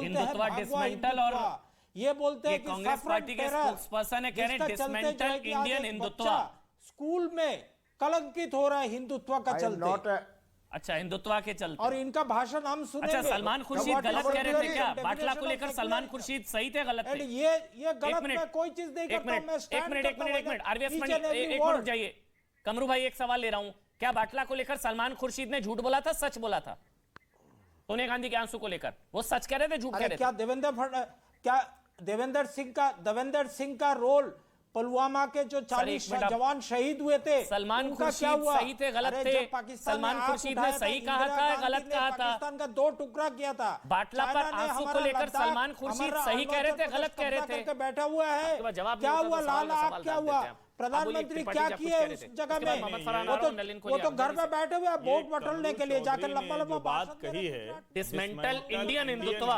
हिंदुत्व डिसमेंटल, और ये बोलते हैं कि कांग्रेस पार्टी के स्पोक्सपर्सन है कह रहे हैं डिसमेंटल इंडियन हिंदुत्व। स्कूल में कलंकित हो रहा है हिंदुत्व का चलते। अच्छा, हिंदुत्व के चलते। और इनका भाषण हम सुनेंगे। अच्छा, सलमान खुर्शीद गलत कह रहे थे क्या? बाटला को लेकर सलमान खुर्शीद सही थे गलत थे? ये गलत, मैं कोई चीज नहीं करता, मैं एक मिनट आरवीएस मंडी एक मिनट जाइए। कमरू भाई, एक सवाल ले रहा हूं, क्या बाटला को लेकर सलमान खुर्शीद ने झूठ बोला था, सच बोला था? सोनिया गांधी के आंसू को लेकर वो सच कह रहे थे, झूठ कह रहे थे? क्या देवेंद्र सिंह का रोल पुलवामा के जो 40 जवान शहीद हुए थे, सलमान खुर्शीद सही थे गलत थे? सलमान खुर्शीद ने सही कहा था गलत कहा था? पाकिस्तान का 2 टुकड़ा किया था। बाटला पर आंसू को लेकर सलमान खुर्शीद सही कह रहे थे गलत कह रहे थे? बैठा हुआ है, क्या हुआ लाल आग, क्या हुआ प्रधानमंत्री क्या किए उस जगह में? वो तो घर में बैठे हुए वोट बटोरने के लिए जाकर लंबा लंबा बात कही है। Dismantle Indian Hindutva,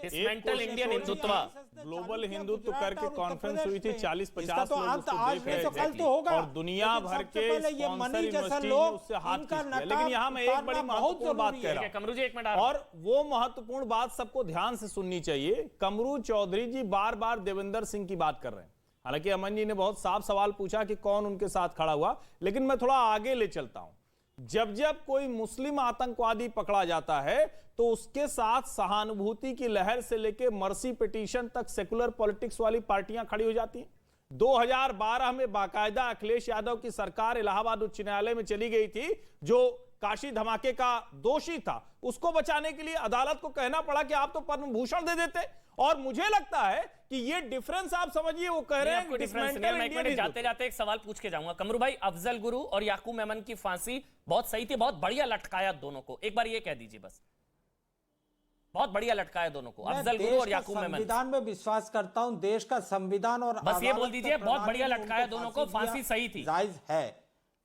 dismantle Indian Hindutva, global Hindutva करके कॉन्फ्रेंस हुई थी 40-50 तो लोग उसको आज देख रहे तो कल थे तो होगा, और दुनिया भर के ये मनी जैसा स्पॉन्सर लोग उससे हाथ इनका खींच लिया। लेकिन यहाँ मैं एक बड़ी महत्वपूर्ण बात कह रहा हूँ, कमरू जी एक मिनट, और वो महत्वपूर्ण बात सबको ध्यान से सुननी चाहिए। कमरू चौधरी जी बार बार देवेंद्र सिंह की बात कर रहे हैं। हालांकि अमन जी ने बहुत साफ सवाल पूछा कि कौन उनके साथ खड़ा हुआ, लेकिन मैं थोड़ा आगे ले चलता हूं। जब जब कोई मुस्लिम आतंकवादी पकड़ा जाता है तो उसके साथ सहानुभूति की लहर से लेकर मर्सी पिटीशन तक सेकुलर पॉलिटिक्स वाली पार्टियां खड़ी हो जाती हैं। 2012 में बाकायदा अखिलेश यादव की सरकार इलाहाबाद उच्च न्यायालय में चली गई थी, जो काशी धमाके का दोषी था, उसको बचाने के लिए अदालत को कहना पड़ा कि आप तो पद्म भूषण दे देते। और मुझे लगता है कि ये डिफरेंस आप समझिए, वो कह रहे हैं। जाते जाते एक सवाल पूछ के जाऊंगा कमरू भाई, अफजल गुरु और याकूब मेमन की फांसी बहुत सही थी, बहुत बढ़िया लटकाया दोनों को, एक बार ये कह दीजिए बस, बहुत बढ़िया लटकाया दोनों को, अफजल गुरु और याकूब मेमन। संविधान में विश्वास करता हूं, देश का संविधान और बस ये बोल दीजिए बहुत बढ़िया लटकाया दोनों को, फांसी सही थी, जायज है,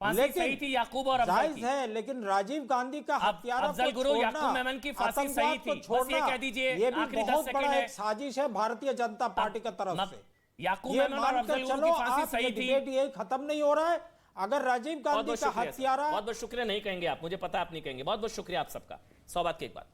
फांसी सही थी याकूब और जायज है। लेकिन राजीव गांधी का हत्यारा अफजल गुरु याकूब मेमन की फांसी सही थी, बस ये कह दीजिए। ये भी बहुत बड़ा एक साजिश है भारतीय जनता पार्टी की तरफ से। याकूब मेमन और अफजल गुरु की फांसी सही थी, ये खत्म नहीं हो रहा है। अगर राजीव गांधी का हत्यारा, बहुत बहुत शुक्रिया, नहीं कहेंगे आप, मुझे पता आप नहीं कहेंगे, बहुत बहुत शुक्रिया आप सबका। 100 बात की एक बात।